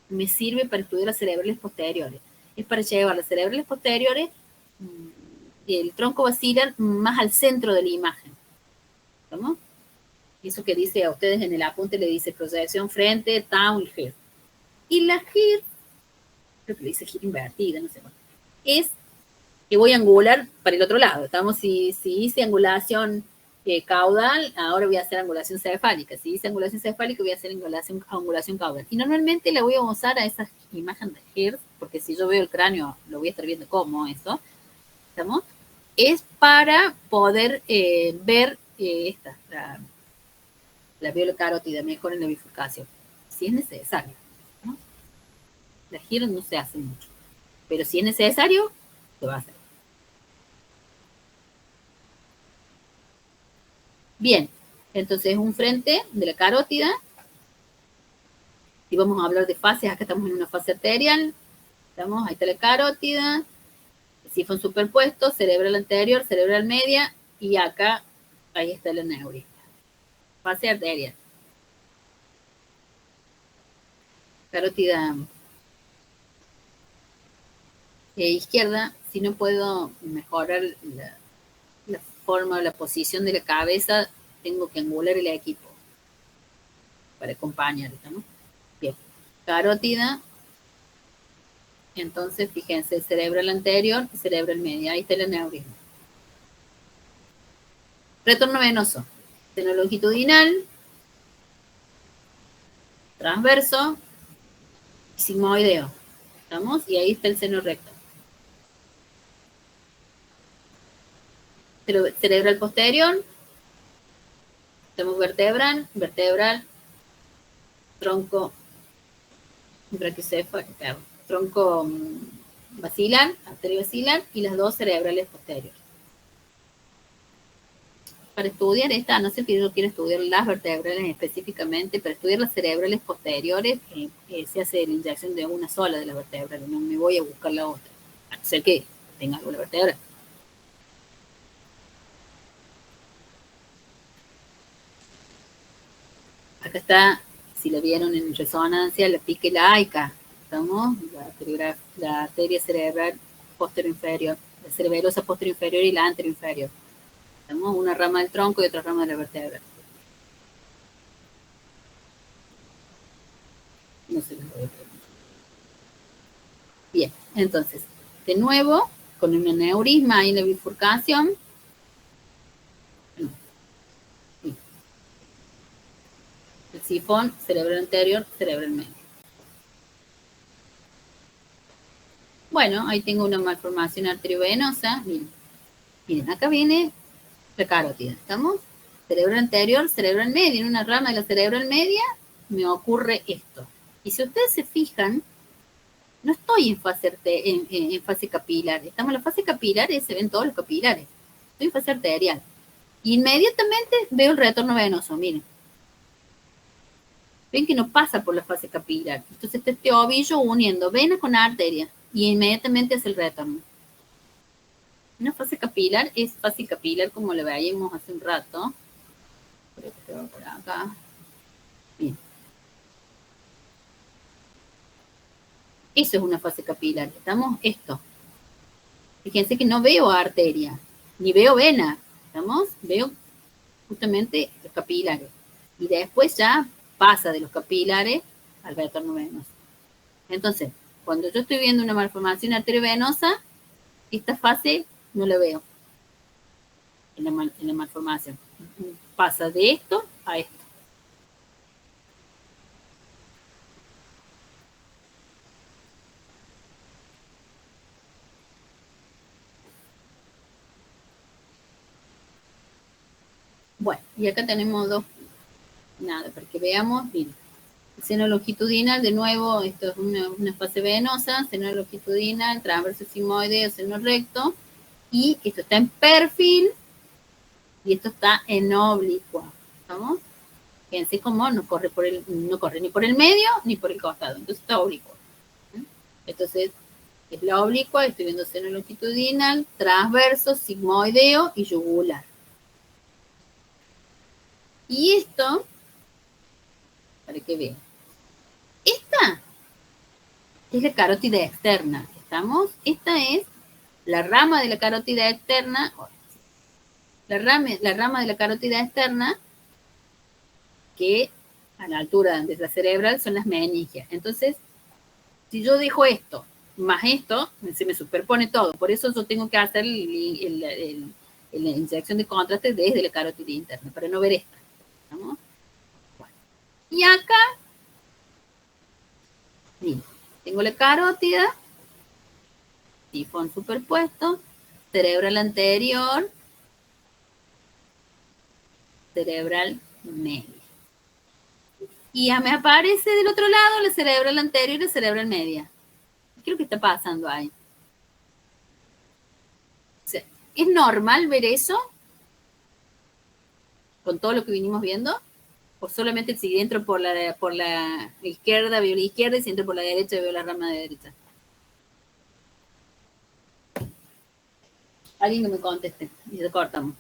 Speaker 1: me sirve para estudiar las cerebrales posteriores. Es para llevar las cerebrales posteriores, el tronco basilar más al centro de la imagen. ¿Estamos? Eso que dice a ustedes en el apunte, le dice proyección frente, tau y head. Y la head, creo que le dice head invertida, no sé cuál, es que voy a angular para el otro lado. Estamos, si hice angulación caudal, ahora voy a hacer angulación cefálica. Si hice angulación cefálica, voy a hacer angulación caudal. Y normalmente la voy a usar a esas imágenes de Hertz, porque si yo veo el cráneo, lo voy a estar viendo como eso. ¿Estamos? Es para poder ver la viola carótida mejor en la bifurcación, si es necesario, ¿no? La Hertz no se hace mucho, pero si es necesario, se va a hacer. Bien, entonces un frente de la carótida. Y vamos a hablar de fases, acá estamos en una fase arterial. Ahí está la carótida, sifón superpuesto, cerebral anterior, cerebral media, y acá, ahí está el aneurisma. Fase arterial. Carótida izquierda, si no puedo mejorar la forma o la posición de la cabeza, tengo que angular el equipo para acompañar, ¿no? Bien, carótida. Entonces, fíjense, cerebral anterior y cerebral media. Ahí está el aneurisma. Retorno venoso. Seno longitudinal, transverso y sigmoideo. ¿Estamos? Y ahí está el seno recto. Cerebral posterior. Estamos vertebral, tronco brachiocéfalo, tronco basilar, arteria basilar, y las dos cerebrales posteriores. Para estudiar esta, no sé si yo quiero estudiar las vertebrales específicamente, para estudiar las cerebrales posteriores se hace la inyección de una sola de las vertebrales, no me voy a buscar la otra, a no ser que tenga alguna vertebra. Acá está, si lo vieron en resonancia, la pica y la aica. ¿Estamos? La arteria cerebral posterior inferior, la cerebelosa posterior inferior y la anterior inferior. ¿Estamos? Una rama del tronco y otra rama de la vértebra. No sé. Bien, entonces, de nuevo, con un aneurisma y la bifurcación. El sifón, cerebro anterior, cerebro medio. Bueno, ahí tengo una malformación arteriovenosa. Miren, acá viene la carótida. ¿Estamos? Cerebro anterior, cerebral medio. En una rama de la cerebral media me ocurre esto. Y si ustedes se fijan, no estoy en fase capilar. Estamos en la fase capilar y se ven todos los capilares. Estoy en fase arterial. Inmediatamente veo el retorno venoso, miren. Ven que no pasa por la fase capilar. Entonces está este ovillo uniendo vena con arteria y inmediatamente hace el retorno. Una fase capilar es fase capilar como lo veíamos hace un rato. Por acá. Bien. Eso es una fase capilar. ¿Estamos? Esto. Fíjense que no veo arteria, ni veo vena. ¿Estamos? Veo justamente los capilares. Y después ya pasa de los capilares al retorno venoso. Entonces, cuando yo estoy viendo una malformación arteriovenosa, esta fase no la veo en la malformación. Pasa de esto a esto. Bueno, y acá tenemos dos. Nada, para que veamos, miren. El seno longitudinal, de nuevo, esto es una fase venosa, seno longitudinal, transverso sigmoideo, seno recto, Y esto está en perfil y esto está en oblicuo. ¿Estamos? Fíjense cómo no corre ni por el medio ni por el costado. Entonces está oblicuo. Entonces es la oblicua, estoy viendo seno longitudinal, transverso, sigmoideo y yugular. Y esto, para que vean, esta es la carótida externa. ¿Estamos? Esta es la rama de la carótida externa, la rama de la carótida externa, que a la altura de la cerebral son las meningias. Entonces, si yo dejo esto más esto, se me superpone todo. Por eso yo tengo que hacer la inyección de contraste desde la carótida interna, para no ver esta. ¿Estamos? Bueno. Y acá, miren, tengo la carótida, tifón superpuesto, cerebral anterior, cerebral media. Y ya me aparece del otro lado la cerebral anterior y la cerebral media. ¿Qué es lo que está pasando ahí? O sea, ¿es normal ver eso? Con todo lo que vinimos viendo. O solamente si entro por la izquierda veo la izquierda y si entro por la derecha veo la rama de derecha. Alguien que me conteste y se cortamos.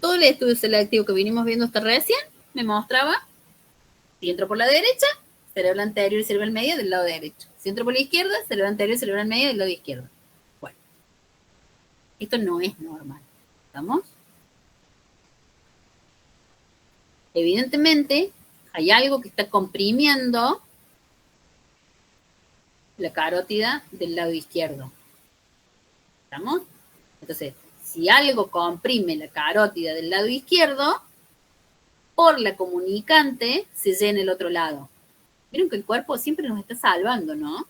Speaker 1: Todo el estudio selectivo que vinimos viendo hasta recién me mostraba, si entro por la derecha, cerebro anterior y cerebral medio del lado derecho. Si entro por la izquierda, cerebro anterior y cerebral medio del lado izquierdo. Bueno, esto no es normal. ¿Estamos? Evidentemente, hay algo que está comprimiendo la carótida del lado izquierdo. ¿Estamos? Entonces, si algo comprime la carótida del lado izquierdo, por la comunicante se llena el otro lado. Vieron que el cuerpo siempre nos está salvando, ¿no?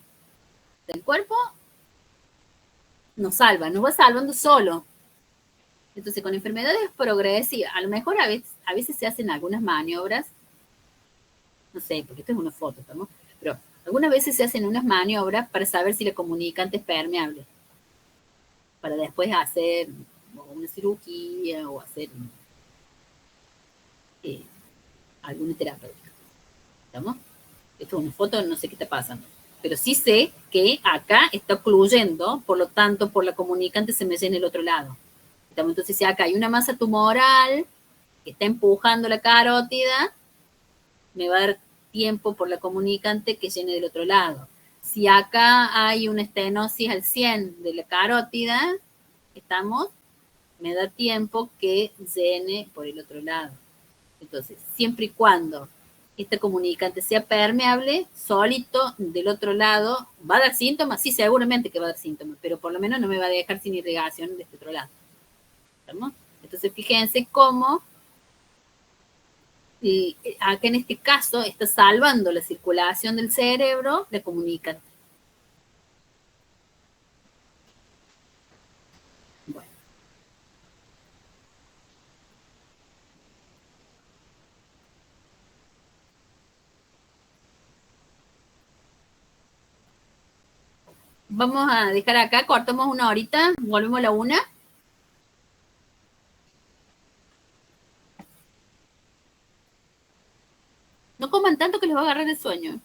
Speaker 1: El cuerpo nos salva, nos va salvando solo. Entonces, con enfermedades progresivas, a lo mejor a veces se hacen algunas maniobras, no sé, porque esto es una foto, ¿estamos? Pero algunas veces se hacen unas maniobras para saber si la comunicante es permeable, para después hacer una cirugía o hacer alguna terapia. ¿Estamos? Esto es una foto, no sé qué está pasando. Pero sí sé que acá está ocluyendo, por lo tanto, por la comunicante se me llena el otro lado. Entonces, si acá hay una masa tumoral que está empujando la carótida, me va a dar tiempo por la comunicante que llene del otro lado. Si acá hay una estenosis al 100 de la carótida, estamos, me da tiempo que llene por el otro lado. Entonces, siempre y cuando esta comunicante sea permeable, solito del otro lado, ¿va a dar síntomas? Sí, seguramente que va a dar síntomas, pero por lo menos no me va a dejar sin irrigación de este otro lado. ¿Estamos? Entonces, fíjense cómo acá en este caso está salvando la circulación del cerebro la comunicante. Bueno. Vamos a dejar acá, cortamos una horita, volvemos a la 1. No coman tanto que les va a agarrar el sueño.